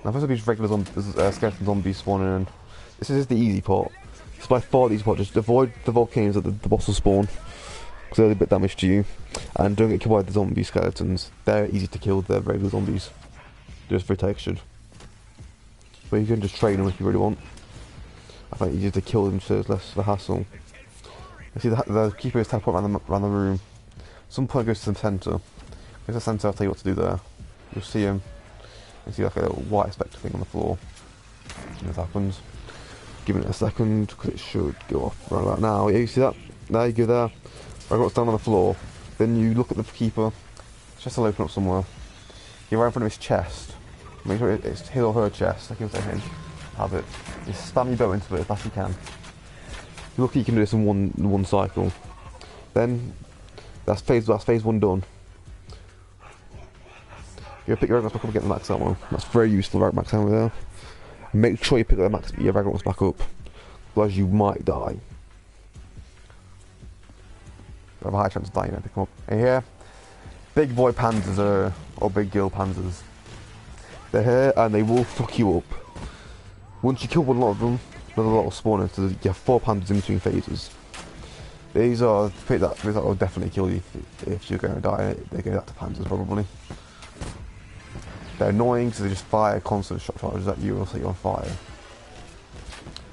Now first of all, these regular skeleton zombies spawning in. This is the easy part. It's by far the easy part. Just avoid the volcanoes that the boss will spawn, because they're a bit damage to you. And don't get killed by the zombie skeletons. They're easy to kill, they're regular zombies. Just very textured. But you can just train them if you really want. I find it easier to kill them so there's less of a hassle. You see the keeper is teleporting around the room. Some point goes to the centre. Goes to the centre, I'll tell you what to do there. You'll see him. You see like a little white spectre thing on the floor. And it happens. Give it a second, because it should go off right about now. Yeah, you see that? There you go there. I got down on the floor. Then you look at the keeper. His chest will open up somewhere. You're right in front of his chest. Make sure it's his or her chest. Like he was saying, have it. Just spam your bow into it as fast as you can. You look, you can do this in one cycle. Then that's phase one done. You pick your Ragnarok's back up and get the max ammo. That's very useful, right? Max ammo there. Make sure you pick your Ragnarok's back up, otherwise you might die. You have a high chance of dying if you pick them up. And here, big boy panzers or big girl panzers. They're here and they will fuck you up. Once you kill one lot of them, another lot will spawn in, so you have 4 panzers in between phases. These will definitely kill you if you're going to die. They go back to panzers probably. They're annoying because they just fire constant shot charges at you or set you on fire.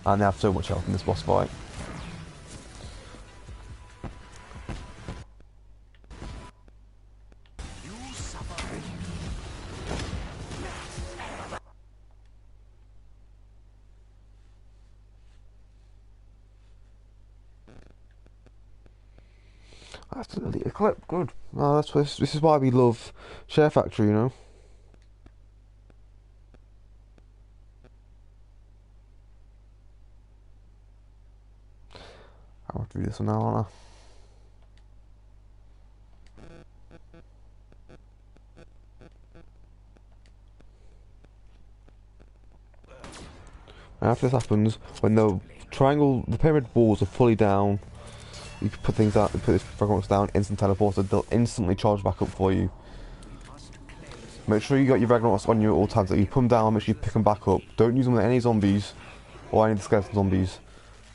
And they have so much health in this boss fight. That's a delete a clip, good. Oh, this is why we love Share Factory, you know. I'll have to do this one now, aren't I? After this happens, when the pyramid walls are fully down, you can put things out, put this Ragnarok's down, instant teleporter, they'll instantly charge back up for you. Make sure you got your Ragnarok's on you at all times, that you put them down, make sure you pick them back up. Don't use them with any zombies, or any of the skeleton zombies.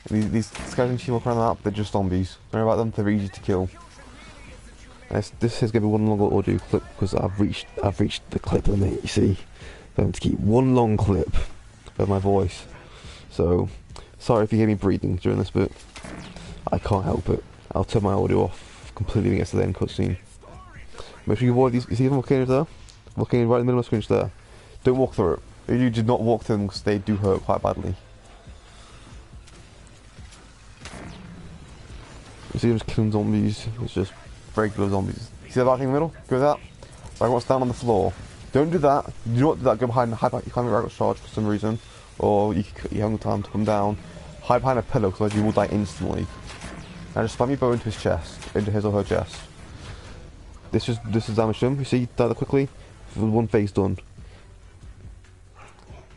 These skeletons you walk around the map, they're just zombies. Don't worry about them, they're easy to kill. And this is going to be one longer audio clip, because I've reached the clip limit, you see. I'm going to keep one long clip of my voice. So, sorry if you hear me breathing during this bit. I can't help it. I'll turn my audio off completely when it gets to the end cutscene. Make sure you avoid these. You see the volcanoes there? Volcano right in the middle of the screen there. Don't walk through it. You do not walk through them because they do hurt quite badly. You see them just killing zombies. It's just regular zombies. See that thing in the middle? Go with that. Ragnarok's down on the floor. Don't do that. Do not do that. Go behind. Hide behind. You can't get Ragnarok's charge for some reason, or you haven't time to come down. Hide behind a pillow because you will die instantly. Now just spam your bow into his chest, into his or her chest. This is damage to him. You see, die that quickly. One phase done.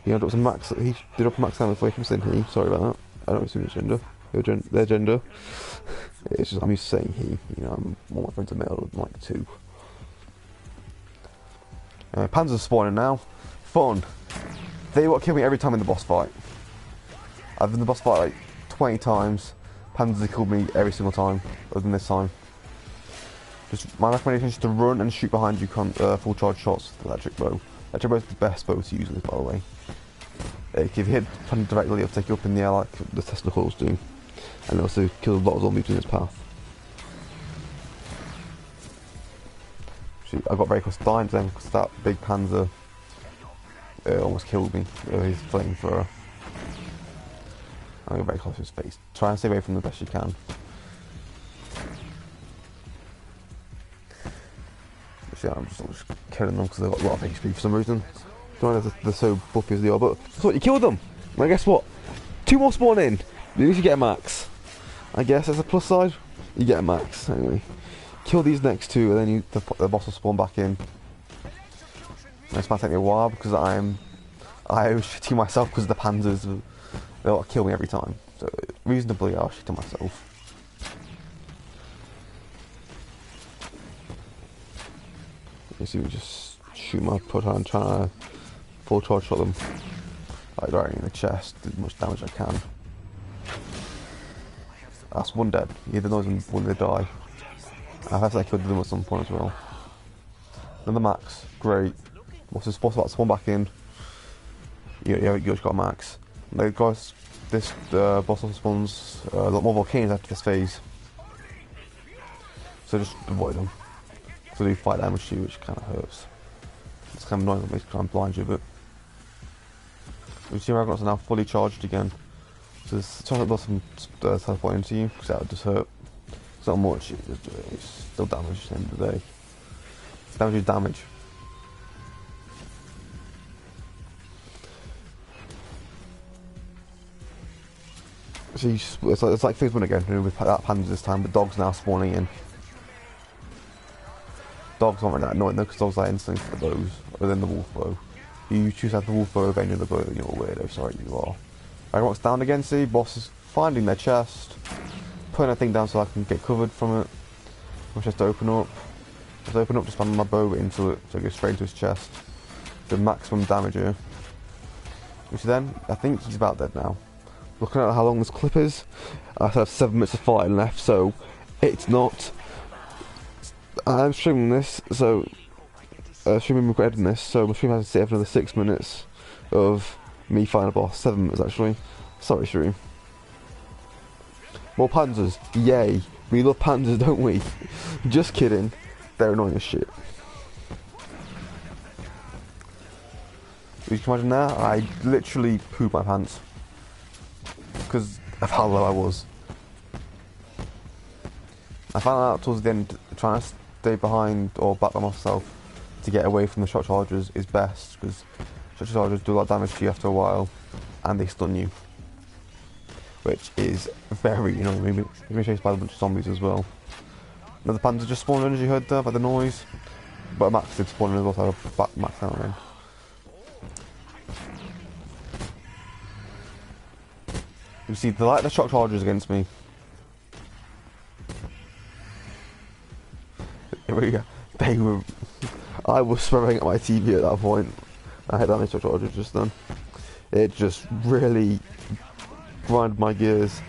He dropped some max. He did drop max damage away from saying he. Sorry about that. I don't assume it's gender. Their gender. It's just I'm used to saying he. You know, all my friends are male, like 2. Panzers spawning now. Fun. They what kill me every time in the boss fight. I've been in the boss fight like 20 times. Panzers have killed me every single time, other than this time. Just my recommendation is to run and shoot behind you full charge shots with the electric bow. Electric bow is the best bow to use with, by the way. If you hit Panzer directly, it'll take you up in the air like the Tesla coils do. And also kill a lot of zombies in its path. I got very close to dying to them because that big Panzer almost killed me with his flamethrower. I got very close to his face. Try and stay away from them the best you can. See, I'm just killing them because they've got a lot of HP for some reason. Don't know if they're so buffy as they are, but so what, you killed them! And guess what? 2 more spawn in! At least you get a max. I guess as a plus side, you get a max. Anyway. Kill these next 2 and then the boss will spawn back in. This might take me a while because I was shitting myself because the Panzers they'll kill me every time. So reasonably I'll shit myself. You see me just shoot my put on trying to full charge shot them. Like right in the chest, do as much damage as I can. That's 1 dead. You hear the noise when they die. I have to killed them at some point as well. Another max, great. What's this boss about to spawn back in? Yeah, you just got a max. Like guys, this boss also spawns a lot more volcanoes after this phase. So just avoid them. So they do 5 damage to you, which kind of hurts. It's kind of annoying that they try and blind you, but you see my Ragnarok's are now fully charged again. So there's a chance that some teleport into you, because that would just hurt. It's not much, it's still damage at the end of the day. Damage is damage. See, it's like phase 1 again, with that Panzer this time, but dogs now spawning in. Dogs aren't really that annoying though, because dogs are instantly for the bows, other than the wolf bow. You choose to have the wolf bow over any other bow, you're a weirdo, sorry you are. Ragnarok's down again, see, boss is finding their chest. Putting that thing down so I can get covered from it. My chest to open up. Just open up, just spam my bow into it, so it goes straight into his chest. The maximum damage here. Which then, I think he's about dead now. Looking at how long this clip is, I have 7 minutes of fighting left, so it's not. I'm streaming this, so streaming recording this, so my stream has to sit for another 6 minutes of me fighting a boss. 7 minutes actually. Sorry, stream. More Panzers, yay. We love Panzers, don't we? Just kidding. They're annoying as shit. You can imagine that? I literally pooped my pants. Because of how low I was. I found out towards the end, trying to stay behind or back by myself to get away from the shock chargers is best. Because shock chargers do a lot of damage to you after a while. And they stun you. Which is very annoying. You've been chased by a bunch of zombies as well. Another Panzer just spawned in, as you heard there by the noise. But a Max did spawn in as well, so I'll back Max down again. You see, they like the shock chargers against me. Here we go. They were. I was swearing at my TV at that point. I had that many shock chargers just then. It just really grind my gears.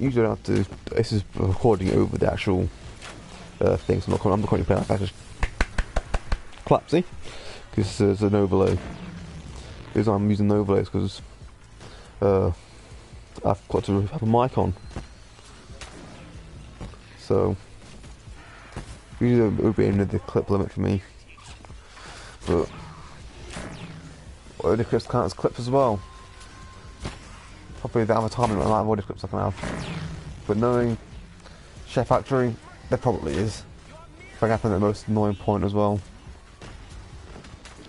Usually I have to. This is recording over the actual thing, so I'm not recording playback. I just clap, see? Because there's an overlay. The reason I'm using the overlays because I've got to have a mic on. So usually it would be under the clip limit for me, but audio clips count as clips as well. Probably they have a time limit on the amount of audio clips I can have. But knowing Chef Factory, there probably is. If I can happen at the most annoying point as well.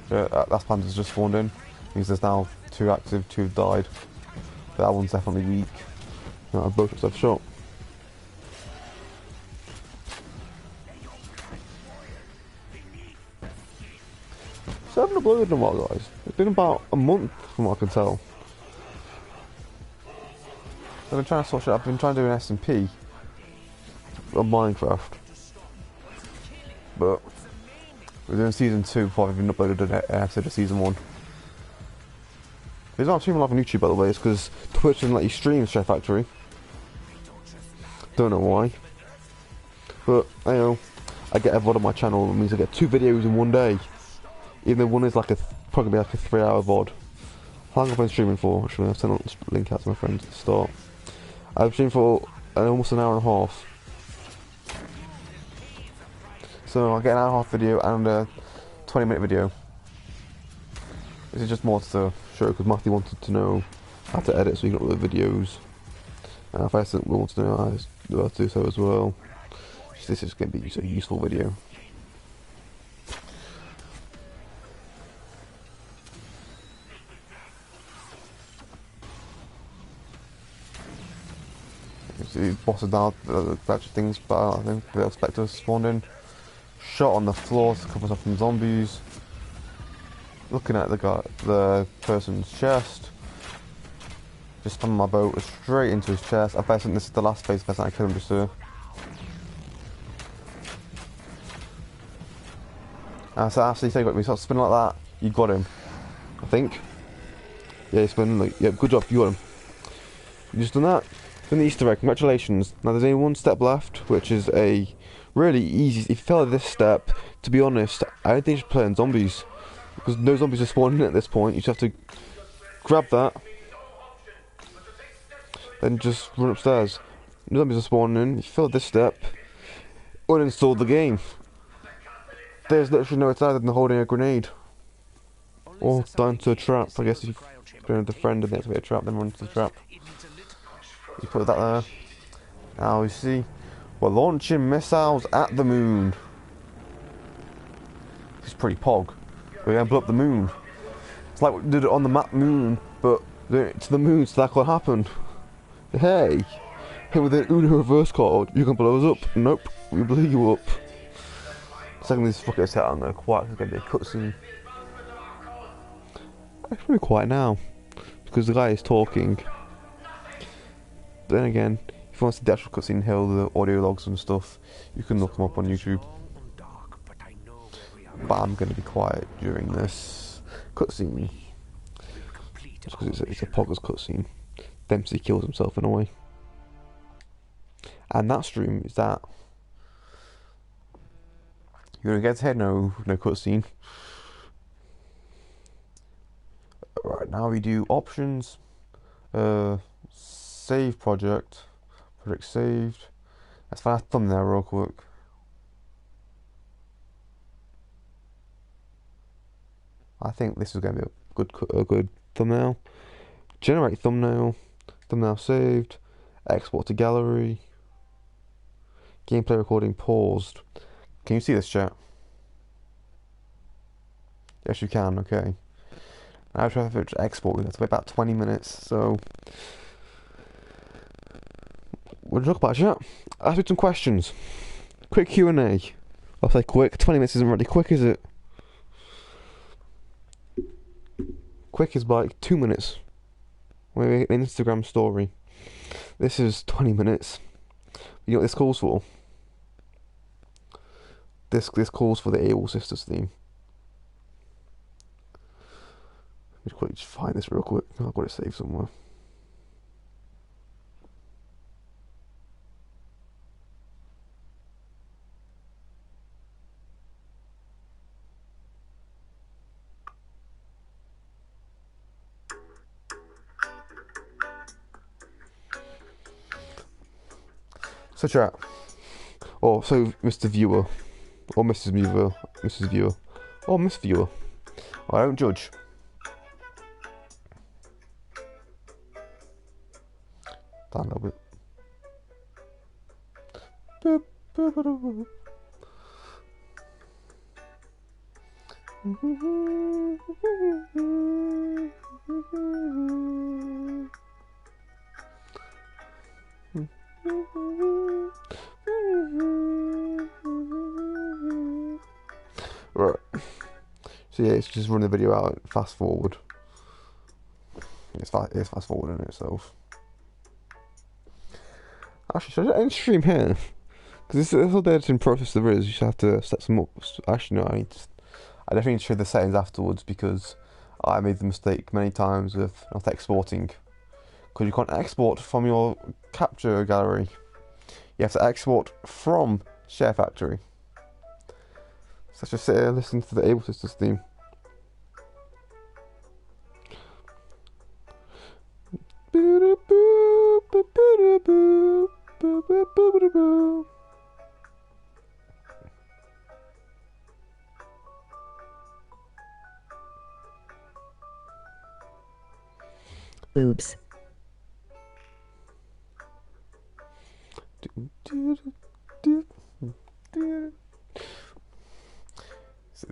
That Panzer's just spawned in. Means there's now 2 active, 2 have died. But that one's definitely weak. Both shots I've shot. So I haven't uploaded in a while, guys. It's been about a month from what I can tell. I've been trying to sort shit. I've been trying to do an SMP on Minecraft. But we're doing season 2 before I've even uploaded an episode of season 1. It's not streaming live on YouTube, by the way. It's because Twitch doesn't let you stream Chef Factory. Don't know why. But I know I get a VOD on my channel. It means I get 2 videos in one day. Even though one is like probably like a 3-hour VOD. How long have I been streaming for? Actually, I've sent the link out to my friends at the start. I've streamed for almost an hour and a half. So I get an hour and a half video and a 20-minute video. This is just more to show because Matthew wanted to know how to edit so you can upload videos. And if I wanted to know how to do so as well. This is going to be a useful video. See, bosses now, batch of things, but I think the spectres spawned in. Shot on the floor to cover us up from zombies. Looking at the person's chest. Just from my boat straight into his chest. I bet this is the last phase person I killed him just there. So actually, take it, we start spinning like that, you got him. I think. Yeah, he's spinning like, yeah, good job, you got him. You just done that. Done the Easter egg, congratulations. Now there's only one step left, which is a really easy, if you fail this step, to be honest, I don't think you should play on zombies. Because no zombies are spawning at this point, you just have to grab that, then just run upstairs. No zombies are spawning in, if you fail this step, uninstall the game. There's literally no other than holding a grenade. Or down to a trap, I guess if you've been with a friend and they activate a trap, then run to the trap. You put that there. Now you see, we're launching missiles at the moon. It's pretty pog. We're gonna blow up the moon. It's like we did it on the map moon, but doing it to the moon so that could happen. Hey, with an Uno reverse card, you can blow us up. Nope, we blow you up. Second, this fucker set, I'm gonna quiet. It's gonna be a cutscene. It's really quiet now because the guy is talking. But then again, if you want to see the actual cutscene, the audio logs and stuff, you can look them up on YouTube. But I'm gonna be quiet during this cutscene just because it's a poggers cutscene. Dempsey kills himself in a way, and that stream is that. You're gonna get ahead, no cutscene. Right, now we do options, save project saved. Let's find a thumbnail real quick. I think this is going to be a good thumbnail. Generate thumbnail, thumbnail saved, export to gallery, gameplay recording paused. Can you see this, chat? Yes, you can. Okay. Now try to export. That's about 20 minutes. So we'll talk about chat. Ask me some questions. Quick Q&A. I'll say quick. 20 minutes isn't really quick, is it? Quick is like 2 minutes. Maybe an Instagram story. This is 20 minutes. You know what this calls for? This calls for the AWOL Sisters theme. Let me quickly just find this real quick. I've got it saved somewhere. So chat. Oh, so Mr. Viewer. Or Mrs. Viewer. Mrs. Viewer. Or Miss Viewer. I don't judge. Down a little bit. Right. So yeah, it's just run the video out, fast forward. It's fast forward in itself. Actually, should I end stream here? Because this whole editing process there is, you just have to set some up. Actually, no, I definitely need to show the settings afterwards because I made the mistake many times of not exporting. Because you can't export from your capture gallery. You have to export from Share Factory. So just sit here and listen to the Able Sisters theme. Boobs.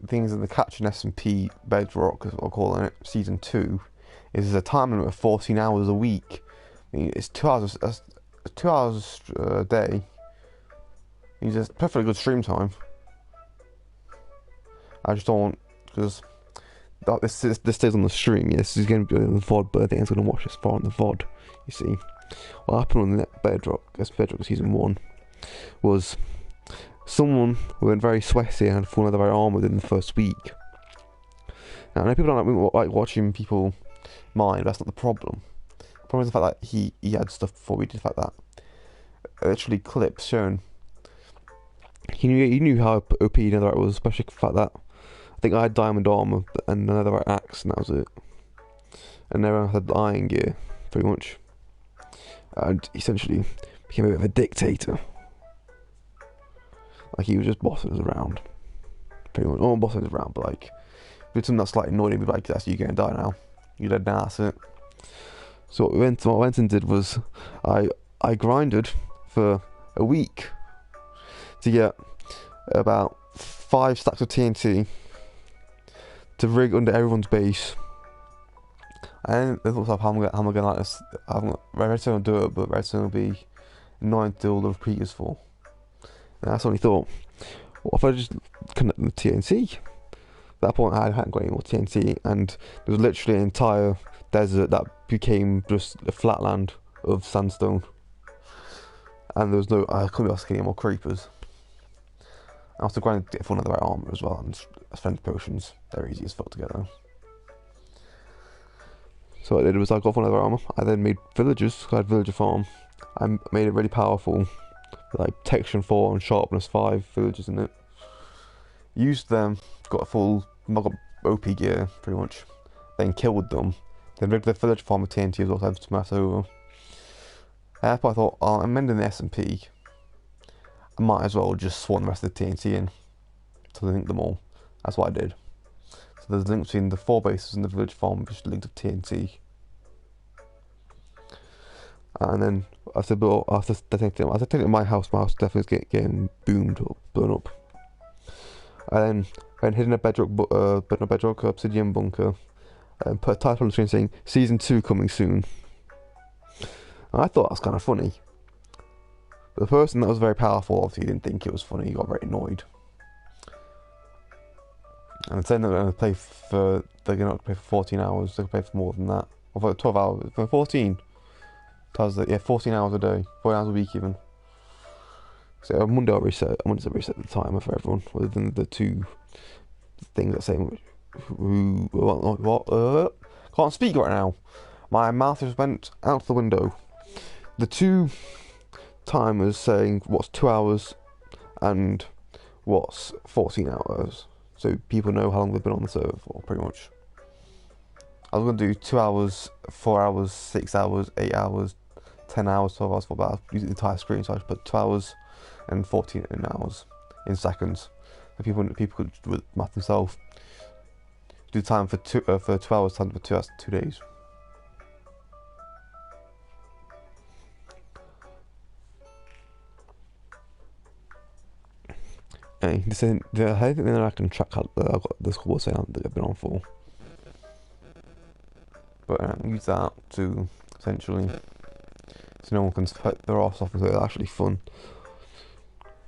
Things in the Catch an SMP Bedrock, as I'm calling it, season 2, is a time limit of 14 hours a week. I mean, it's 2 hours, 2 hours a day. It's just perfectly good stream time. I just don't want, because this stays on the stream. Yes, this is going to be on the VOD, but I think it's going to watch this far on the VOD. You see, what happened on the Bedrock season 1 was someone went very sweaty and had fallen out of their arm within the first week. Now, I know people don't like watching people mine, but that's not the problem. The problem is the fact that he had stuff before we did. The fact that literally clips showing he knew how OP Netherite was, especially the fact that I think I had diamond armor and a Netherite axe, and that was it. And everyone had iron gear, pretty much. And essentially became a bit of a dictator. Like he was just bossing us around. Pretty much, not bossing us around, but like, if it's something that's slightly annoying, he'd be like, that's you gonna die now. You're dead now, that's it. So what I went and did was, I grinded for a week to get about 5 stacks of TNT to rig under everyone's base. And I thought, how am I gonna like this? Redstone will do it, but Redstone will be annoying to do all the repeaters for. And that's what I thought. What if I just connect the TNT? At that point, I hadn't got any more TNT, and there was literally an entire desert that became just a flatland of sandstone. And there was no, I couldn't be asking any more creepers. I was grinding to get full of the right armor as well, and strength potions. They're easy as fuck to get though. So what I did was I got one of their armor. I then made villagers. I had villager farm. I made it really powerful, like protection 4 and sharpness 5 villagers in it. Used them, got I got OP gear pretty much. Then killed them. Then rigged the villager farm with TNT as well, so I had to smash over. But I thought, I'm amending the SMP. I might as well just swan the rest of the TNT in to link them all. That's what I did. So there's a link between the 4 bases and the village farm, which is linked to TNT. And then after taking my house definitely is getting boomed or blown up. And then I hid in a bedrock obsidian bunker and put a title on the screen saying Season 2 coming soon. And I thought that was kind of funny. But the person that was very powerful obviously didn't think it was funny, he got very annoyed. And saying they're going to play for, they're not going to play for 14 hours, they're going to play for more than that. Or for 12 hours, for 14. Yeah, 14 hours a day, 4 hours a week even. So on Monday I'll reset the timer for everyone, other than the 2 things that say can't speak right now. My mouth just went out the window. The 2 timers saying what's 2 hours and what's 14 hours. So people know how long they've been on the server for, pretty much. I was going to do 2 hours, 4 hours, 6 hours, 8 hours, 10 hours, 12 hours, but I was using the entire screen, so I just put 2 hours and 14 hours in seconds. So people could do math themselves. Do time for 2 hours, time for 2 hours, 2 days. Hey, I think I can track how I've got the score saying that I've been on for. But use that to essentially, so no one can put their arse off and say it's actually fun.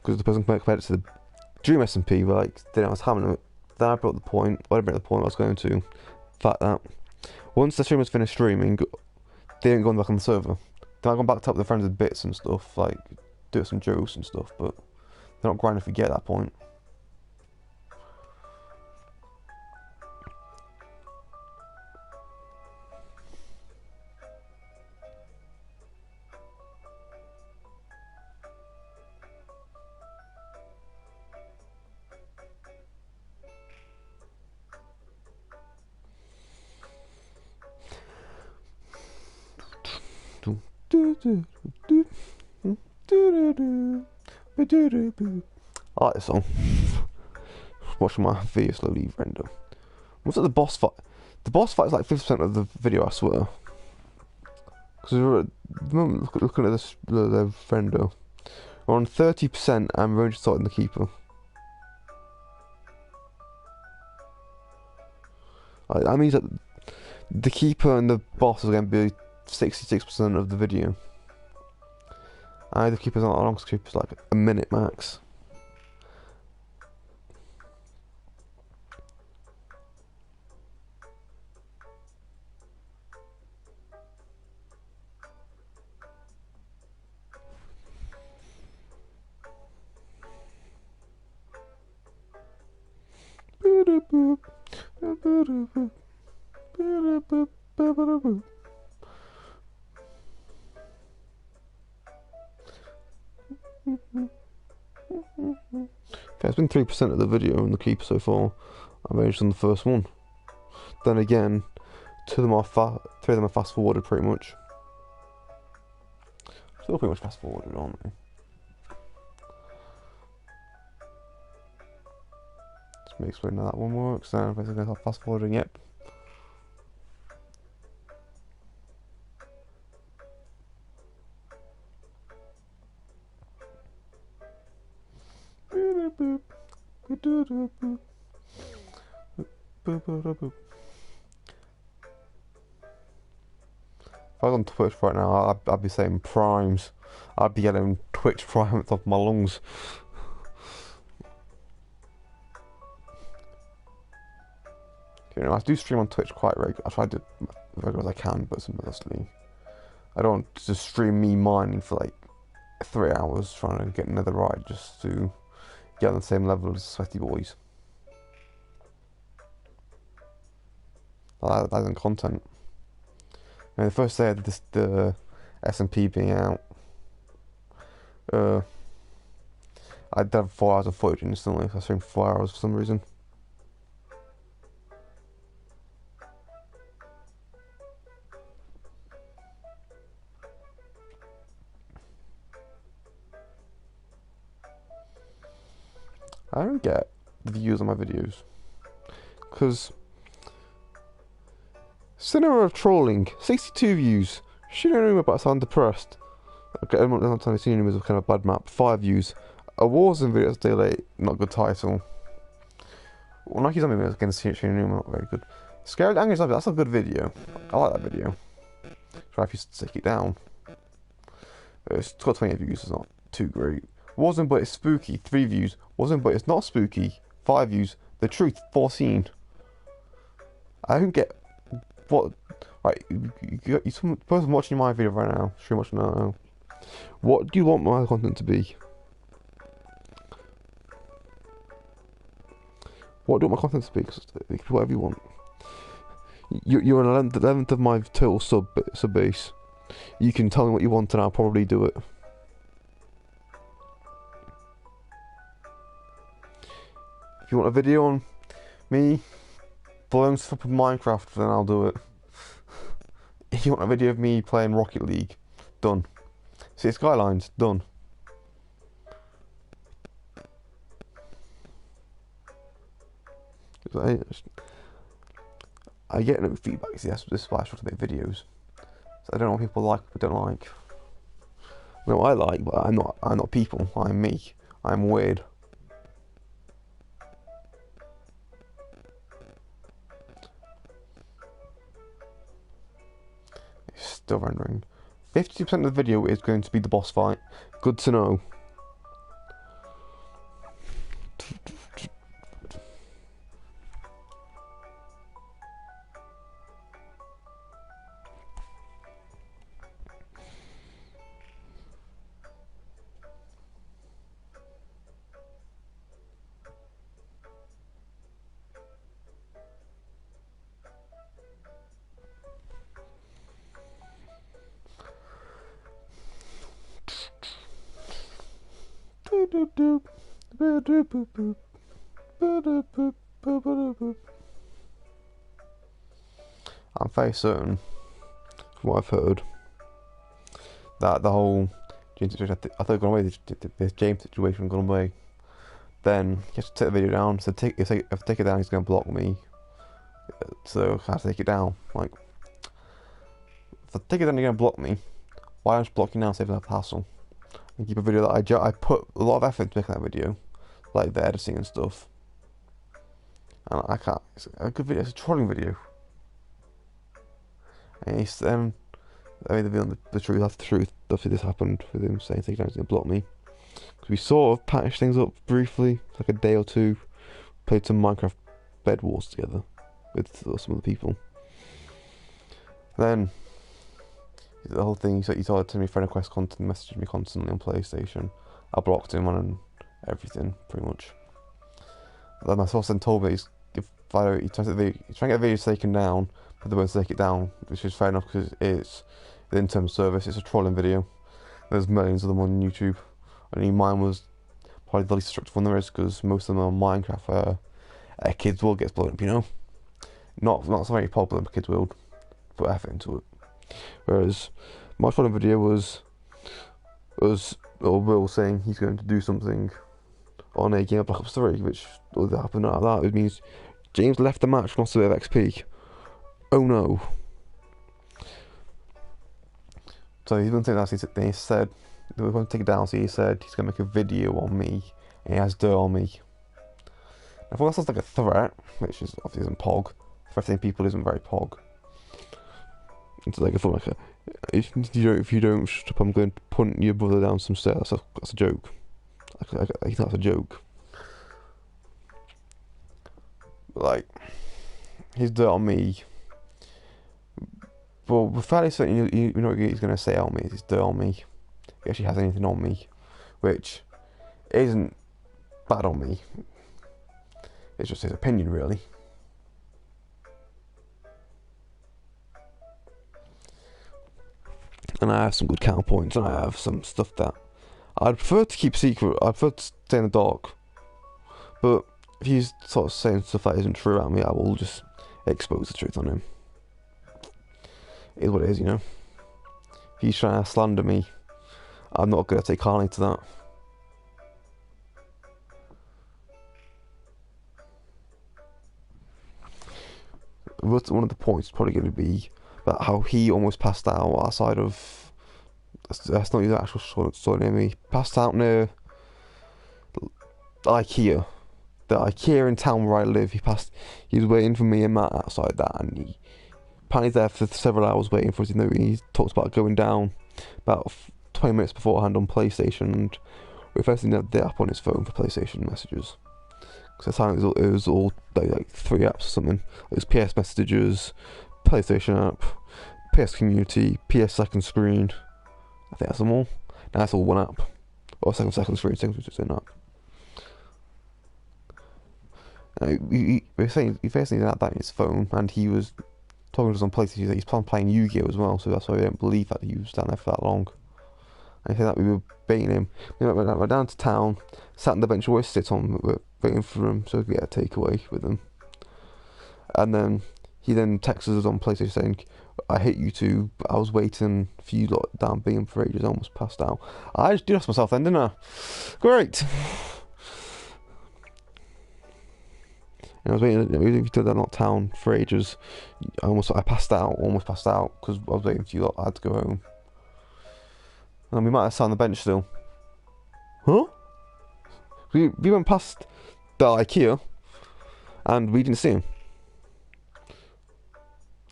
Because the person compared it to the Dream SMP, but like, then I was having it. Then I brought the point, I was going to, the fact that once the streamers finished streaming, they didn't go back on the server. Then I gone back to up with the friends with bits and stuff, like do some jokes and stuff, but They're not grinding if you get that point. I like this song. Watching my video slowly render. What's at the boss fight? The boss fight is like 50% of the video, I swear. Because at the moment, looking at this the render, we're on 30% and we're only starting the keeper. That means that the keeper and the boss are going to be 66% of the video. The keeper's not that long, so keeper's like a minute max. Okay, it's been 3% of the video on the keeper so far. I've managed on the first one. Then again, three of them are fast forwarded pretty much. Still pretty much fast forwarded, aren't they? Let me explain how that one works. Then basically fast forwarding, yep. If I was on Twitch right now, I'd be saying primes. I'd be getting Twitch Prime at the top of my lungs. You know, I do stream on Twitch quite regularly. I try to do as regular as I can, but mostly I don't just stream me mining for like 3 hours trying to get another ride just to get on the same level as Sweaty Boys. That isn't content. And the first day of the SMP being out, I did have 4 hours of footage instantly. I streamed for 4 hours for some reason. I don't get the views on my videos, because Cinema of Trolling, 62 views. Shooting Room about sound depressed. Okay, I'm not telling you is kind of a bad map. 5 views. A Warzone video that's day late, not good title. Well, Nike Zombie videos against Shooting Room, not very good. Scared Angry Zombie, that's a good video. I like that video. Try if you stick it down. It's got 28 views, it's not too great. Warzone but it's spooky, 3 views. Warzone but it's not spooky, 5 views. The Truth, 14. I don't get what. Right, you some person watching my video right now, stream watching now. What do you want my content to be? What do you want my content to be? Because it can be whatever you want. You're an 11th of my total sub base. You can tell me what you want and I'll probably do it. If you want a video on me blowing stuff up in Minecraft, then I'll do it. If you want a video of me playing Rocket League, done. See Skylines, done. I get no feedback. See, this is why I try to make videos. So I don't know what people like, but don't like. No, I like, but I'm not people. I'm me. I'm weird. It's still rendering. 50% of the video is going to be the boss fight. Good to know. I'm very certain, from what I've heard, that the whole James situation, I thought it gone away, the James situation gone away. Then he has to take the video down. So if I take it down, he's going to block me. So I have to take it down. Like, if I take it down, you're going to block me. Why don't you block you now, save that hassle? And keep a video that I put a lot of effort into making that video, like the editing and stuff. And I can't. It's a good video. It's a trolling video. And he's I mean, the truth. That's the truth. Obviously, this happened with him saying take it down, he's going to block me. Because we sort of patched things up briefly, like a day or two. Played some Minecraft Bed Wars together with some of the people. Then the whole thing, he started to me friend request content, messaging me constantly on PlayStation. I blocked him on everything, pretty much. Then my source then told me he's trying to get videos taken down, but they won't take it down, which is fair enough because it's the in-term service. It's a trolling video. There's millions of them on YouTube. I mean, mine was probably the least destructive one there is because most of them are Minecraft where kids will get blown up, you know. Not so very popular, but kids will put effort into it. Whereas my trolling video was Will saying he's going to do something on a game of Black Ops 3, which would happen like that. It means James left the match, lost a bit of XP. Oh no. So he's been saying that, he said, we won't take it down, so he said he's going to make a video on me, and he has dirt on me. I thought that sounds like a threat, which is obviously isn't POG. 15 people isn't very POG. It's like, I thought like, if you don't shut up, I'm going to punt your brother down some stairs. That's a joke. I think that's a joke. Like, he's dirt on me. But with fairly certain, you know what he's going to say on me is he's dirt on me. He actually has anything on me, which isn't bad on me. It's just his opinion, really. And I have some good counterpoints, and I have some stuff that I'd prefer to keep secret. I'd prefer to stay in the dark. But if he's sort of saying stuff that isn't true about me, I will just expose the truth on him. It is what it is, you know. If he's trying to slander me, I'm not going to take kindly to that. One of the points is probably going to be about how he almost passed out outside of. That's not his actual story near me. Passed out near IKEA. The IKEA in town where I live. He was waiting for me and Matt outside that, and he apparently there for several hours waiting for us. You know, he talked about going down about 20 minutes beforehand on PlayStation, and we first didn't have the app on his phone for PlayStation messages. Because at the time it was all like 3 apps or something. It was PS Messages, PlayStation app, PS Community, PS Second Screen. I think that's them all. Now that's all one app. Or second screen, second app. We were saying he first needed that in his phone, and he was talking to us on PlayStation. He's playing Yu-Gi-Oh as well, so that's why we don't believe that he was down there for that long. And he said that we were baiting him. We went down to town, sat on the bench we always sit on, we were waiting for him so we could get a takeaway with him. And then he texted us on PlayStation saying, I hate you two, but I was waiting for you lot down being for ages, I almost passed out. I just did myself then, didn't I? Great! And I was waiting, if you did that not town for ages, almost passed out, because I was waiting for you lot, I had to go home. And we might have sat on the bench still. Huh? We went past the IKEA, and we didn't see him.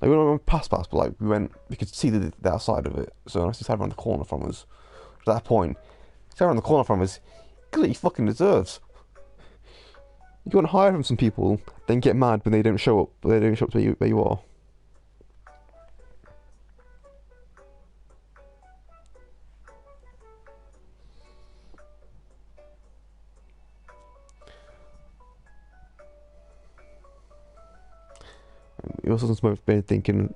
Like, we went past, but like we could see the outside of it. So unless he sat around the corner from us, at that point, he sat around the corner from us. Because he fucking deserves. You go and hire from some people, then get mad when they don't show up. They don't show up to where you are. You also some brain thinking,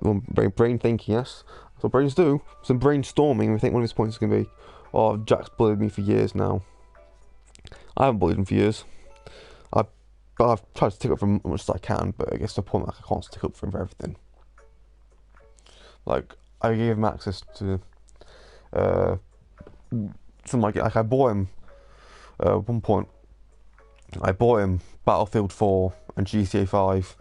yes. That's what brains do. Some brainstorming. We think one of his points is going to be, oh, Jack's bullied me for years now. I haven't bullied him for years. I've tried to stick up for him as much as I can, but it gets to a point like I can't stick up for him for everything. Like, I gave him access to some like I bought him at one point. I bought him Battlefield 4 and GTA 5,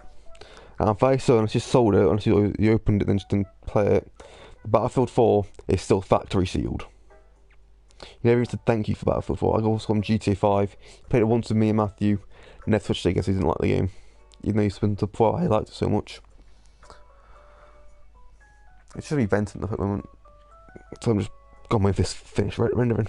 and I'm very certain I just sold it. Honestly, you opened it and just didn't play it. Battlefield 4 is still factory sealed. He never said thank you for Battlefield 4. I also got him GTA 5. He played it once with me and Matthew. Never switched it because he didn't like the game, even though he spent up for he liked it so much. It should be venting up at the moment, so I'm just going with this finished rendering.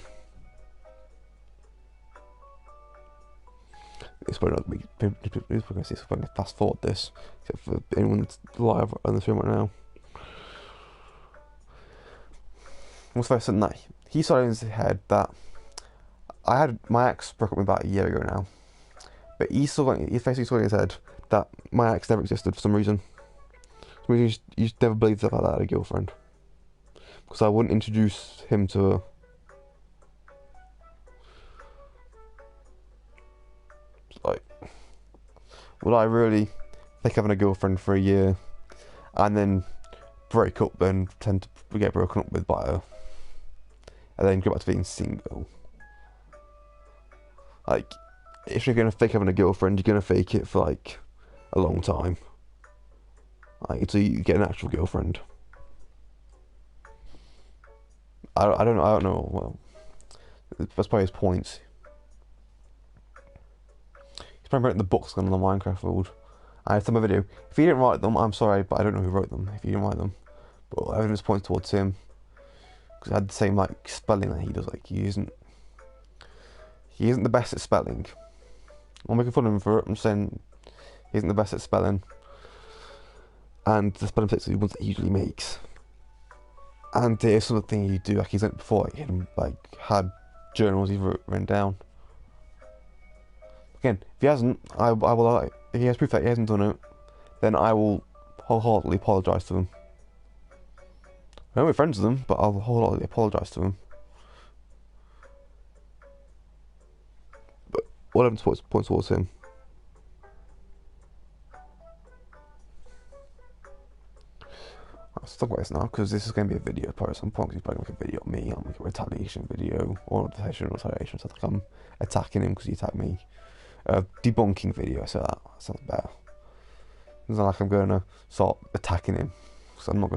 It's probably not going to fast forward this, except for anyone that's live on this room right now. What's first something that he saw in his head that my ex broke up with me about a year ago now, but he basically saw in his head that my ex never existed for some reason. You just never believed stuff like that I had a girlfriend, because I wouldn't introduce him to her. It's like, would I really think having a girlfriend for a year and then break up and pretend to get broken up with by her, and then go back to being single? Like, if you're gonna fake having a girlfriend, you're gonna fake it for like a long time, like until you get an actual girlfriend. I don't know. Well, that's probably his points. He's probably written the books on the Minecraft world. I saw my video. If he didn't write them, I'm sorry, but I don't know who wrote them. If he didn't write them, but evidence points towards him, because I had the same like spelling that he does. Like, he isn't the best at spelling. I'm making fun of him for it. I'm saying he isn't the best at spelling, and the spelling mistakes are the ones that he usually makes. And there's something he do, like he's done it before. Like, he had journals he's written down. Again, if he hasn't, I will. If he has proof that he hasn't done it, then I will wholeheartedly apologise to him. I won't be friends with him, but I'll wholeheartedly apologise to him. But what evidence points towards him? Let's talk about this now, because this is going to be a video probably at some point. He's probably going to make a video of me. I'll make a retaliation video, or retaliation. So I'm attacking him because he attacked me. Debunking video. So that sounds better. It's not like I'm going to start attacking him, because I'm not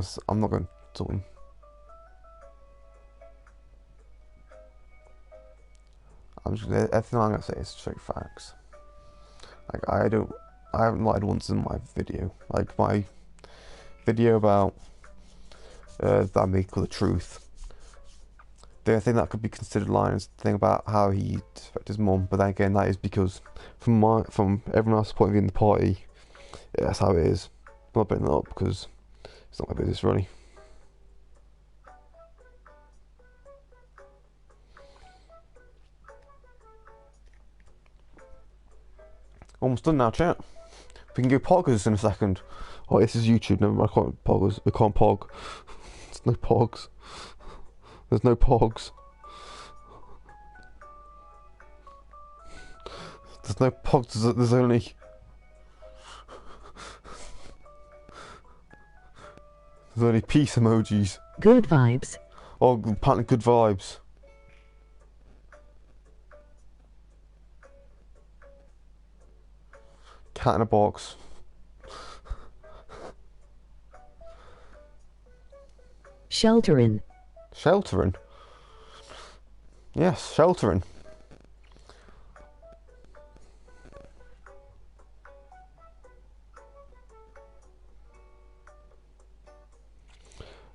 going to him. Everything I'm going to say is straight facts. Like, I haven't lied once in my video. Like, my video about that I make called the truth. The thing that could be considered lying is the thing about how he disrespected his mum, but then again, that is because from everyone else's point of view in the party, yeah, that's how it is. I'm not bringing that up because it's not my business really. Almost done now, chat. We can go poggers in a second. Oh, this is YouTube. Never mind, I can't poggers. We can't pog. There's no pogs. There's no pogs. There's no pogs. There's only. There's only peace emojis. Good vibes. Oh, apparently good vibes. Cat in a box. Sheltering. Sheltering? Yes, sheltering.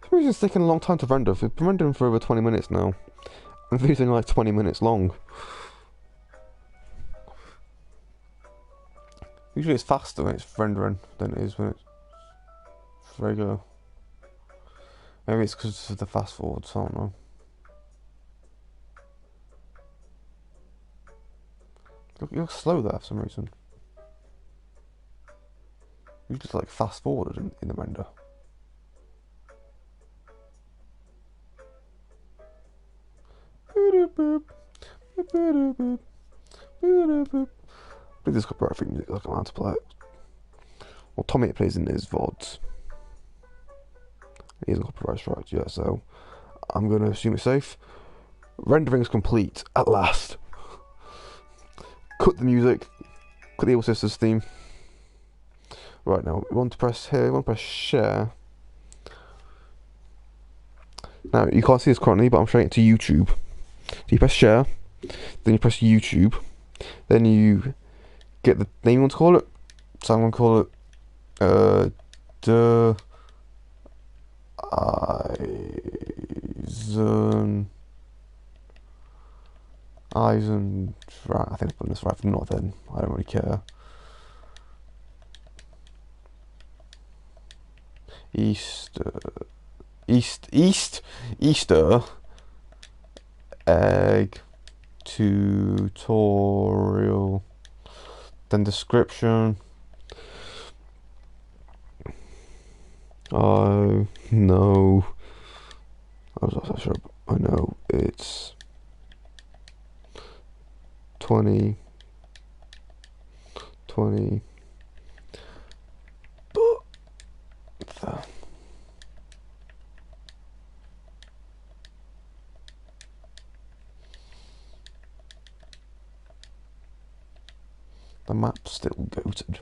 This music's taking a long time to render. We've been rendering for over 20 minutes now. And the video's only like 20 minutes long. Usually it's faster when it's rendering than it is when it's regular. Maybe it's because of the fast forwards, I don't know. You're slow there for some reason. You just like fast forwarded in the render. But this copyright free music, like I'm allowed to play it. Well, Tommy plays in his VODs. He hasn't copyright strikes yet, so I'm gonna assume it's safe. Rendering's complete at last. Cut the music. Cut the Evil Sisters theme. Right now, we want to press here. We want to press share. Now you can't see this currently, but I'm showing it to YouTube. So you press share, then you press YouTube, then you get the name you want to call it. So I'm gonna call it Eisen. Right, I think I'm putting this right. If not, then I don't really care. Easter egg tutorial. Then description. Oh no. I know it's 2020. The map's still goated.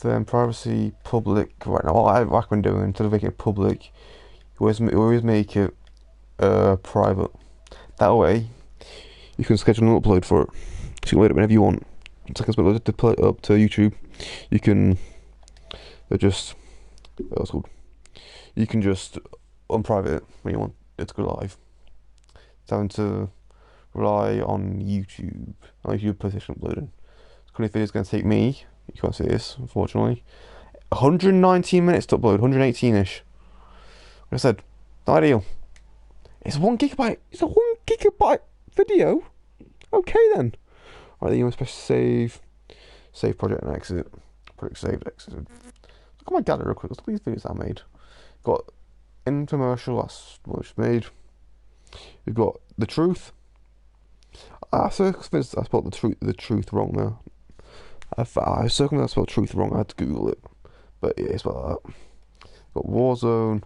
Then privacy public. Right now, what I recommend doing, instead of making it public, always make it private. That way, you can schedule an upload for it. So you can load it whenever you want. It's like it's uploaded to play up to YouTube. You can just what's called. You can just unprivate it when you want it to go live. It's having to rely on YouTube, PlayStation uploading. Currently, video is going to take me. You can't see this, unfortunately. 119 minutes to upload, 118-ish. Like I said, not ideal. It's 1 gigabyte. It's a 1 gigabyte video. Okay then. Right, then you must press save project and exit. Project saved, exit. Look at my gallery real quick. Look at these videos I made. Got infomercial. That's what I made. We've got the truth. So I spelled the truth wrong there. I circumvented I spelled truth wrong. I had to Google it, but yeah, it's about that. Got Warzone,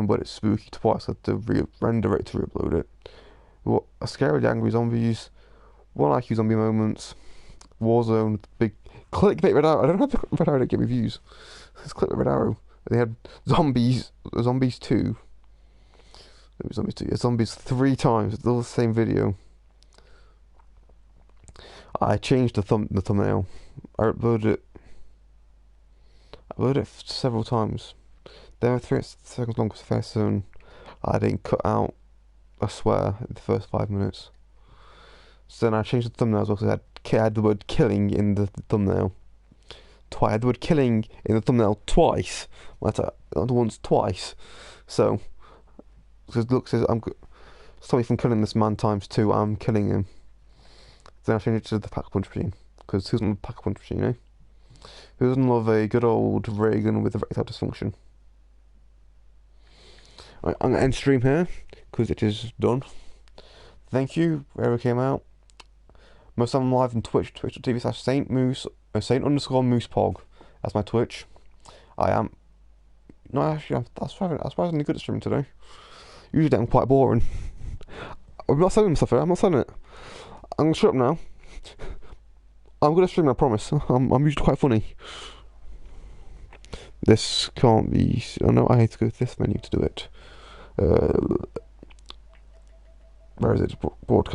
but it's spooky twice. I had to render it to re-upload it. Got a scary angry zombies, 1 IQ zombie moments, Warzone, big clickbait red arrow. I don't know how red arrow to get reviews. It's clickbait red arrow. They had zombies 2. Zombies 3 times. It's all the same video. I changed the thumbnail. I uploaded it several times. They were 3 seconds long because the first one I didn't cut out, I swear, in the first 5 minutes. So then I changed the thumbnail as well because I had the word killing in the thumbnail. I had the word killing in the thumbnail twice. Not once, twice. So, because look, says stop me from killing this man times 2. I'm killing him. Then I changed it to the Pack-a-Punch machine, because who doesn't love a Pack-a-Punch machine, eh? Who doesn't love a good old ray gun with erectile dysfunction? Right, I'm going to end stream here, because it is done. Thank you, wherever it came out. Most of them live on Twitch, twitch.tv/Saint_Moosepog. That's my Twitch. I am... No, actually, I'm surprisingly good at streaming today. Usually I'm quite boring. I'm not selling myself here, I'm not selling it. I'm gonna shut up now. I'm gonna stream, I promise. I'm usually quite funny. This can't be. I know I hate to go to this menu to do it. Where is it? Broadcast.